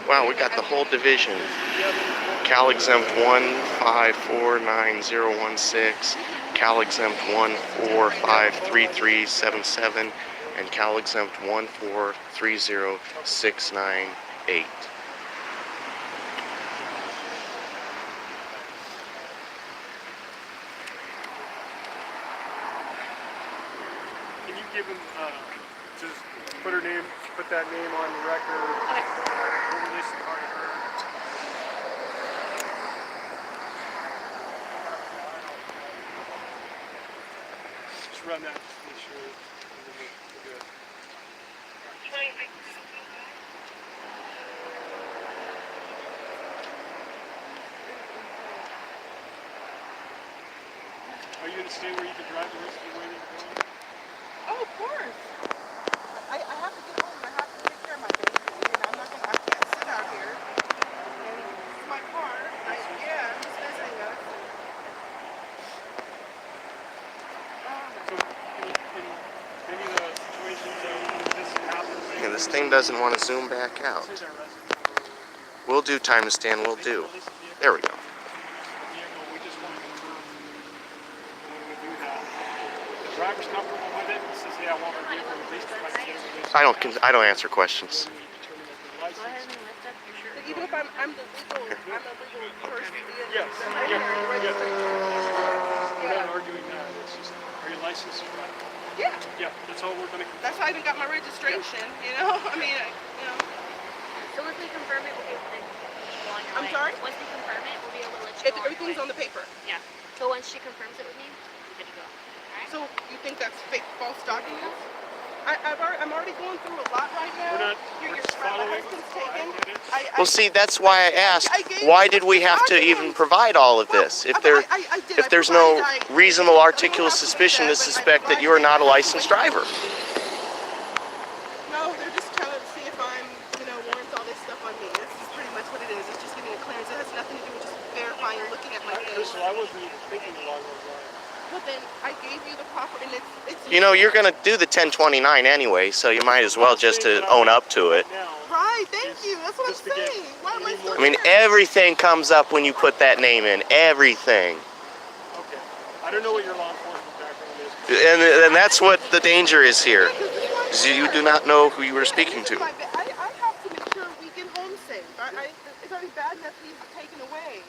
Wow, we got the whole division. Cal exempt 1549016, Cal exempt 1453377, and Cal exempt 1430698. Can you give him, just put her name, put that name on the record? We'll release the car to her. Just run that, just make sure we're good. Are you gonna stay where you can drive the rest of the way that you're going? Oh, of course. I have to get home. I have to take care of my baby. And I'm not gonna. I can't sit out here. And it's my car. Yeah, I'm just visiting us. So, in many of the situations that this happens, Yeah, this thing doesn't want to zoom back out. say they're resident. We'll do time to stand, we'll do. There we go. We just want to confirm when we do that. The driver's comfortable with it. He says, "Yeah, I want my vehicle released if I can get it released." I don't answer questions. Then we determine that the license. But even if I'm the legal person. Yes. Yeah. We're not arguing that. It's just, are you licensed or not? Yeah. Yeah, that's all we're going to. That's how I even got my registration. You know. I mean, you know. So once we confirm it, we'll be able to go on your I'm way. sorry? Once we confirm it, we'll be able to let you If go everything's on the paper. Yeah. So once she confirms it with me, we're good to go. Alright? So you think that's fake, false documents? I'm already going through a lot right now. We're not. Your, We're just my following. husband's I taken. get it. Well, see, that's why I asked, I gave why you did we have to even documents. provide all of this? If there, I did. if there's no reasonable articulate suspicion to suspect that you are not a licensed driver. No, they're just trying to see if I'm, warrants all this stuff on me. This is pretty much what it is. It's just giving a clearance. It has nothing to do with just verifying and looking at my face. Crystal, I wasn't even thinking along those lines. Well, then I gave you the proper, and it's. You know, you're going to do the 1029 anyway, so you might as well just to own up to it. Now, Right. Thank you. That's what I'm just to get saying. Why am I still I mean, here? everything comes up when you put that name in. Everything. okay. I don't know what your law enforcement background is. And that's what the danger is here. Is you do not know who you were speaking to. I have to make sure we get home safe. It's already bad enough he's taken away.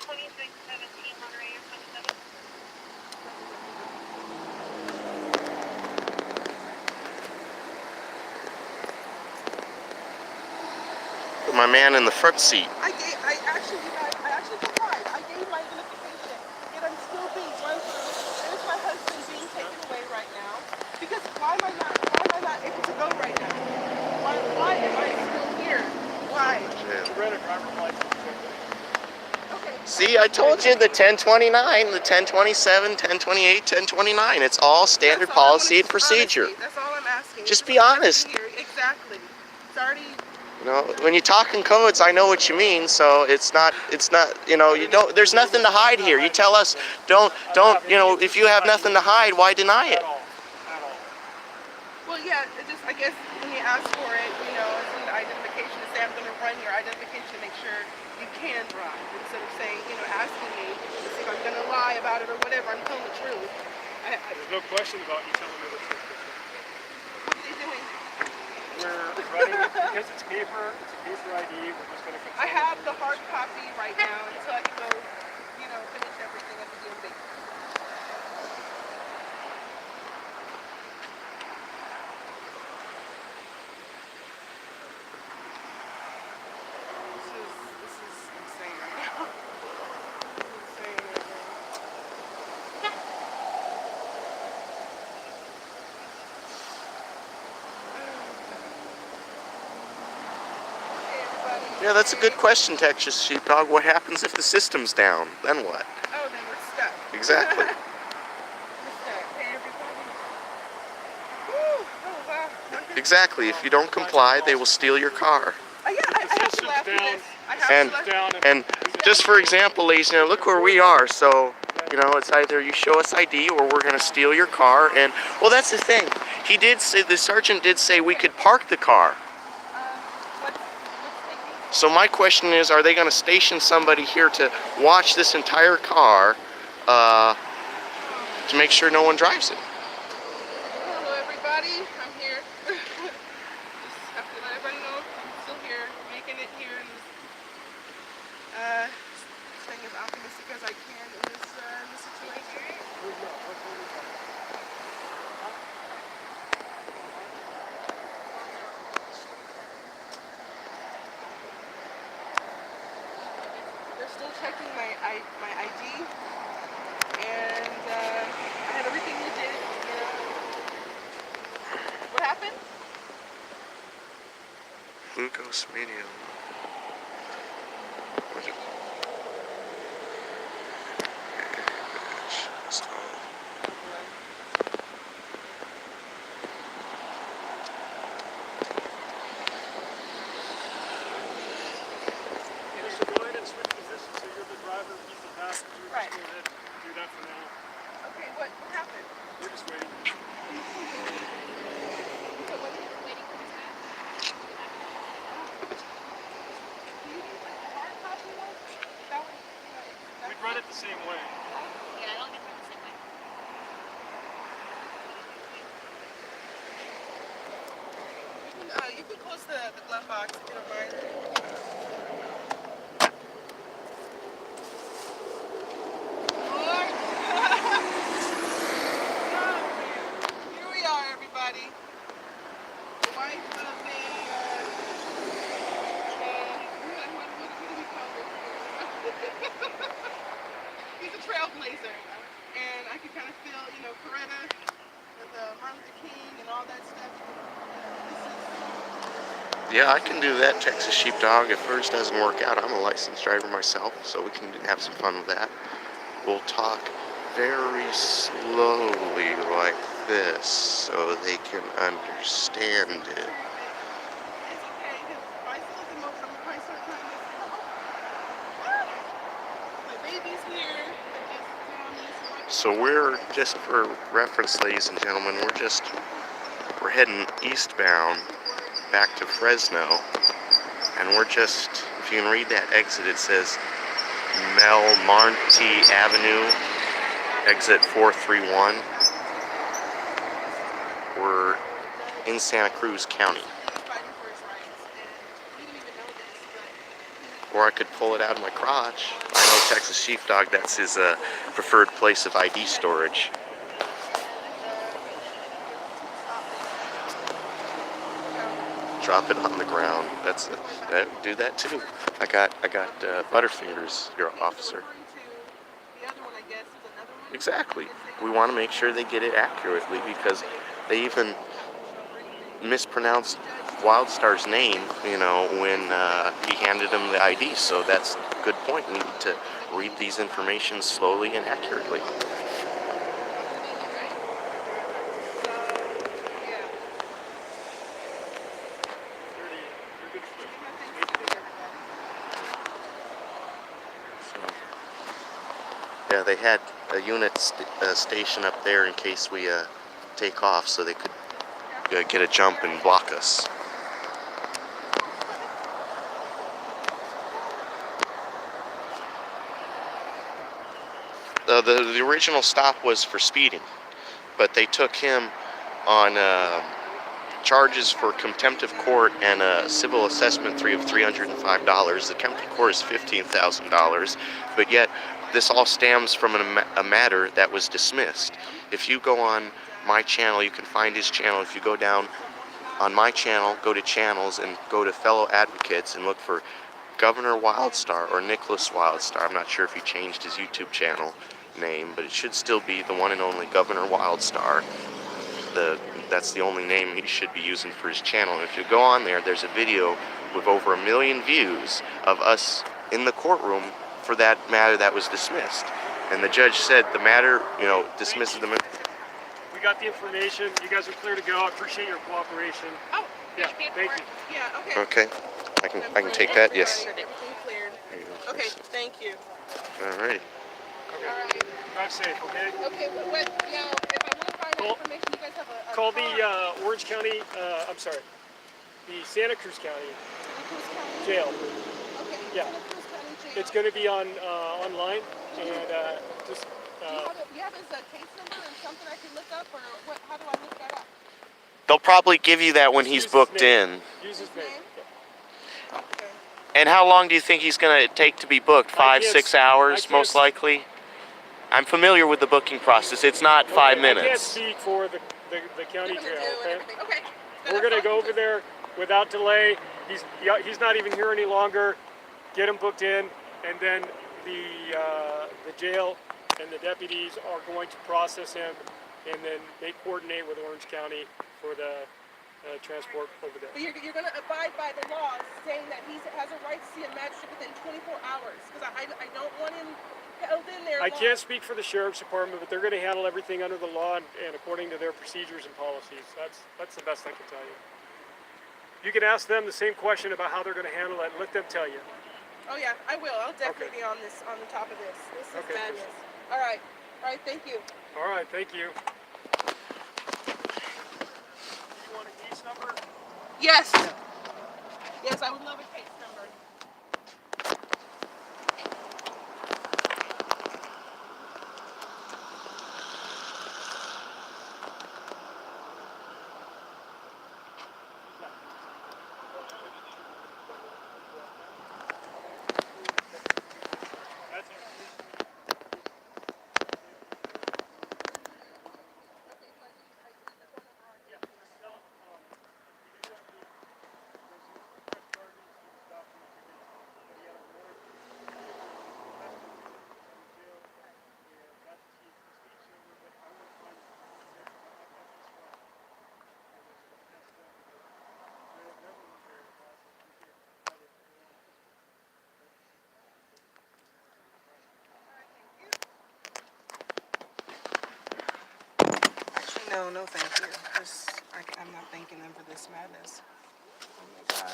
2617 Monterey or 27. My man in the front seat. I actually complied. I gave my identification, yet I'm still being run through. There's my husband being taken away right now. Because why am I not able to go right now? Why am I still here? Why? You ran a driver's license. Okay. See, I told you the 1029, the 1027, 1028, 1029. It's all standard That's all I policy and wanna- procedure. honestly, that's all I'm asking. Just be honest. Exactly. It's already. You know, when you talk in codes, I know what you mean. So it's not. You know, you don't. There's nothing to hide here. You tell us, don't. You know, if you have nothing to hide, why deny it? At all. Well, yeah, I guess when you ask for it, it's an identification to say I'm going to run your identification to make sure you can drive. Instead of saying, asking me to see if I'm going to lie about it or whatever, I'm telling the truth. There's no question about you telling me the truth. What are they doing? We're running it because it's a paper ID. We're just going to confirm. I have the hard copy right now until I can go, finish everything at the DMV. This is Yeah, that's a good question, Texas Sheepdog. What happens if the system's down? Then what? Oh, then we're stuck. Exactly. We're stuck. Hey, everybody. Woo! Oh, wow. Exactly. If you don't comply, they will steal your car. Yeah, I have to laugh at this. I have And to laugh. Down and just for example, ladies, look where we are. So, it's either you show us ID or we're gonna steal your car. And well, that's the thing. He did say, the sergeant did say we could park the car. What's taking? So my question is, are they gonna station somebody here to watch this entire car to make sure no one drives it? Hello, everybody. I'm here. Just have to let everybody know I'm still here, making it here, and staying as optimistic as I can in this situation. They're still checking my ID, and I have everything legit. What happened? Glucose medium. So go ahead and switch positions. So you're the driver, he's the passenger. Right. Just go ahead and do that for now. Okay, what happened? We're just waiting. So what is Waiting for his back. do you need like a hard copy one? That one, We'd run it the same way. Yeah, I don't get the same way. you can close the glove box if you don't mind. Lord. Oh, man. Here we are, everybody. The wife of a, what do we call this? He's a trailblazer. And I can kind of feel, Coretta and Martin Luther King and all that stuff. Yeah, I can do that, Texas Sheepdog. If hers doesn't work out, I'm a licensed driver myself, so we can have some fun with that. We'll talk very slowly like this so they can understand it. It's okay, because bicycles and mopeds, I'm probably start trying to. My baby's here. So we're, just for reference, ladies and gentlemen, we're heading eastbound back to Fresno, and we're just, if you can read that exit, it says Melmarty Avenue, exit 431. We're in Santa Cruz County. Or I could pull it out of my crotch. I know Texas Sheepdog, that's his preferred place of ID storage. Drop it on the ground. Do that too. I got Butterfingers, your officer. Exactly. We want to make sure they get it accurately because they even mispronounced Wildstar's name, when he handed him the ID. So that's a good point. We need to read these information slowly and accurately. Yeah, they had a unit station up there in case we take off, so they could get a jump and block us. The original stop was for speeding, but they took him on charges for contempt of court and a civil assessment fee of $305. The contempt of court is $15,000, but yet this all stems from a matter that was dismissed. If you go on my channel, you can find his channel. If you go down on my channel, go to channels and go to fellow advocates and look for Governor Wildstar or Nicholas Wildstar. I'm not sure if he changed his YouTube channel name, but it should still be the one and only Governor Wildstar. That's the only name he should be using for his channel. And if you go on there, there's a video with over 1 million views of us in the courtroom for that matter that was dismissed. And the judge said the matter, dismisses the matter. We got the information. You guys are clear to go. I appreciate your cooperation. Oh, Yeah, thank you. yeah, okay. Okay, I can take that. Yes. Everything cleared. There you go. Okay, thank you. Alrighty. Okay. Drive safe, okay? Okay, what now, if I want to find Call- out information, you guys have a Call car? the Orange County, the Santa Cruz County Cruz County? jail. Okay, Yeah. Santa Cruz County Jail. It's going to be on online, and just You have his case number and something I can look up, or what? How do I look that up? They'll probably give you that when he's use his booked name. in. Use his name. Okay. And how long do you think he's going to take to be booked? 5, 6 hours, can't most likely? I'm familiar with the booking process. It's not 5 Okay, I can't minutes. speak for the county They're gonna jail, do and okay? everything. Okay. We're going to go over there without delay. He's not even here any longer. Get him booked in, and then the jail and the deputies are going to process him, and then they coordinate with Orange County for the transport over there. But you're going to abide by the laws saying that he has a right to see a magistrate within 24 hours. Because I don't want him held in there I long. can't speak for the sheriff's department, but they're going to handle everything under the law and according to their procedures and policies. That's the best I can tell you. You can ask them the same question about how they're going to handle it, and let them tell you. Oh yeah, I will. I'll definitely be on the top of this. This is Okay. madness. All right, thank you. All right, thank you. You want a case number? Yes. Yes, I would love a case number. Actually, no, thank you. I'm not thanking them for this madness. Oh my God.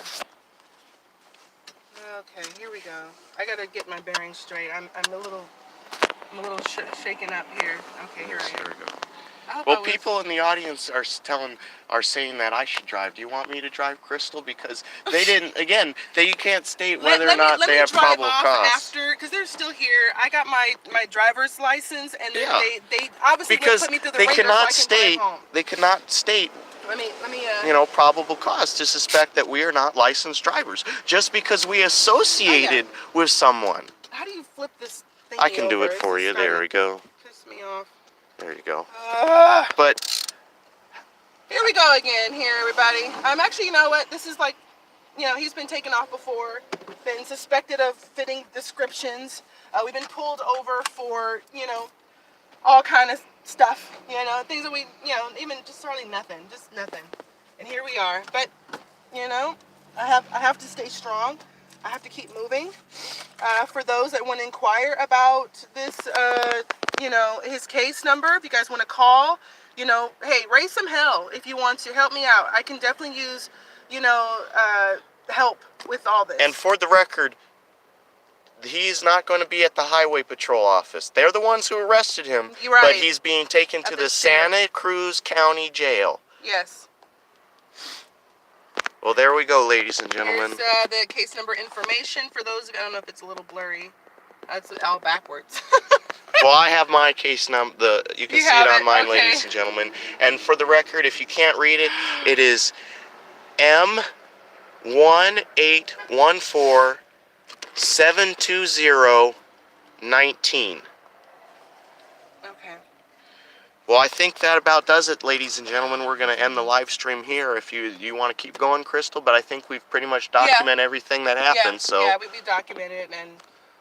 Okay, here we go. I gotta get my bearings straight. I'm a little shaken up here. Okay, here I am. There we go. I hope Well, I was- people in the audience are saying that I should drive. Do you want me to drive, Crystal? Because they didn't. Again, you can't state whether or not they have probable cause. After, because they're still here. I got my driver's license, and Yeah. they obviously Because put me through the they ringer cannot so I can state. drive home. They cannot state. Let me. Probable cause to suspect that we are not licensed drivers just because we associated with someone. How do you flip this thing? I can do it for you. There we go. Piss me off. There you go. Ugh. But Here we go again. Here, everybody. I'm actually, you know what? This is like, he's been taken off before, been suspected of fitting descriptions. We've been pulled over for, all kind of stuff. Things that we, even just hardly nothing, just nothing. And here we are. But, I have to stay strong. I have to keep moving. For those that want to inquire about this, his case number, if you guys want to call, hey, raise some hell if you want to help me out. I can definitely use, help with all this. and for the record, he's not going to be at the Highway Patrol office. They're the ones who arrested him. You're right. But he's being taken to At the the Santa Cruz County Jail. Yes. Well, there we go, ladies and gentlemen. Here's the case number information for those. I don't know if it's a little blurry. That's all backwards. Well, I have my case number. You can You see it have on it, mine, okay. ladies and gentlemen. And for the record, if you can't read it, it is M1814-720-19. Okay. Well, I think that about does it, ladies and gentlemen. We're going to end the live stream here if you want to keep going, Crystal. But I think we've pretty much documented everything that happened. Yeah, So yeah, we documented it, and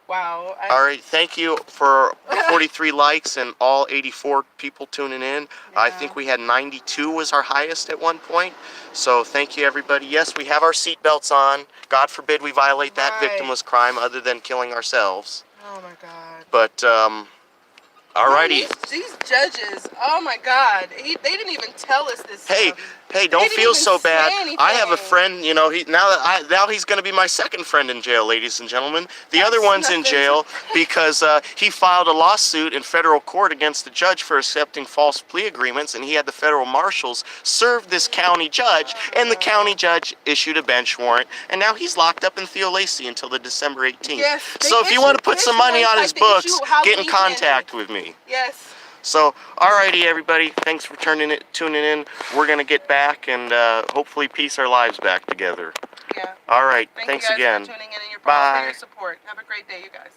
Wow. All right, thank you for 43 likes and all 84 people tuning in. I think we had 92 was our highest at one point. So thank you, everybody. Yes, we have our seatbelts on. God forbid we violate that victimless crime other than killing ourselves. Oh my God. But, alrighty. Man, these judges, oh my God, they didn't even tell us this Hey, stuff. hey, don't didn't feel even so bad. say I have a anything. friend, you know, now he's going to be my second friend in jail, ladies and gentlemen. The other That's one's in nothing jail because he filed a lawsuit in federal court against the judge for accepting false plea agreements, and he had the federal marshals serve this county judge, and the county judge issued a bench warrant, and now he's locked up in Theo Lacey until the December 18th. Yes, So if you want to put some money on his books, get in contact with me. Yes. So, alrighty, everybody. Thanks for tuning in. We're gonna get back and hopefully piece our lives back together. Yeah. All right. Thank Thanks you guys again. for tuning in and for Bye. your support. Have a great day, you guys.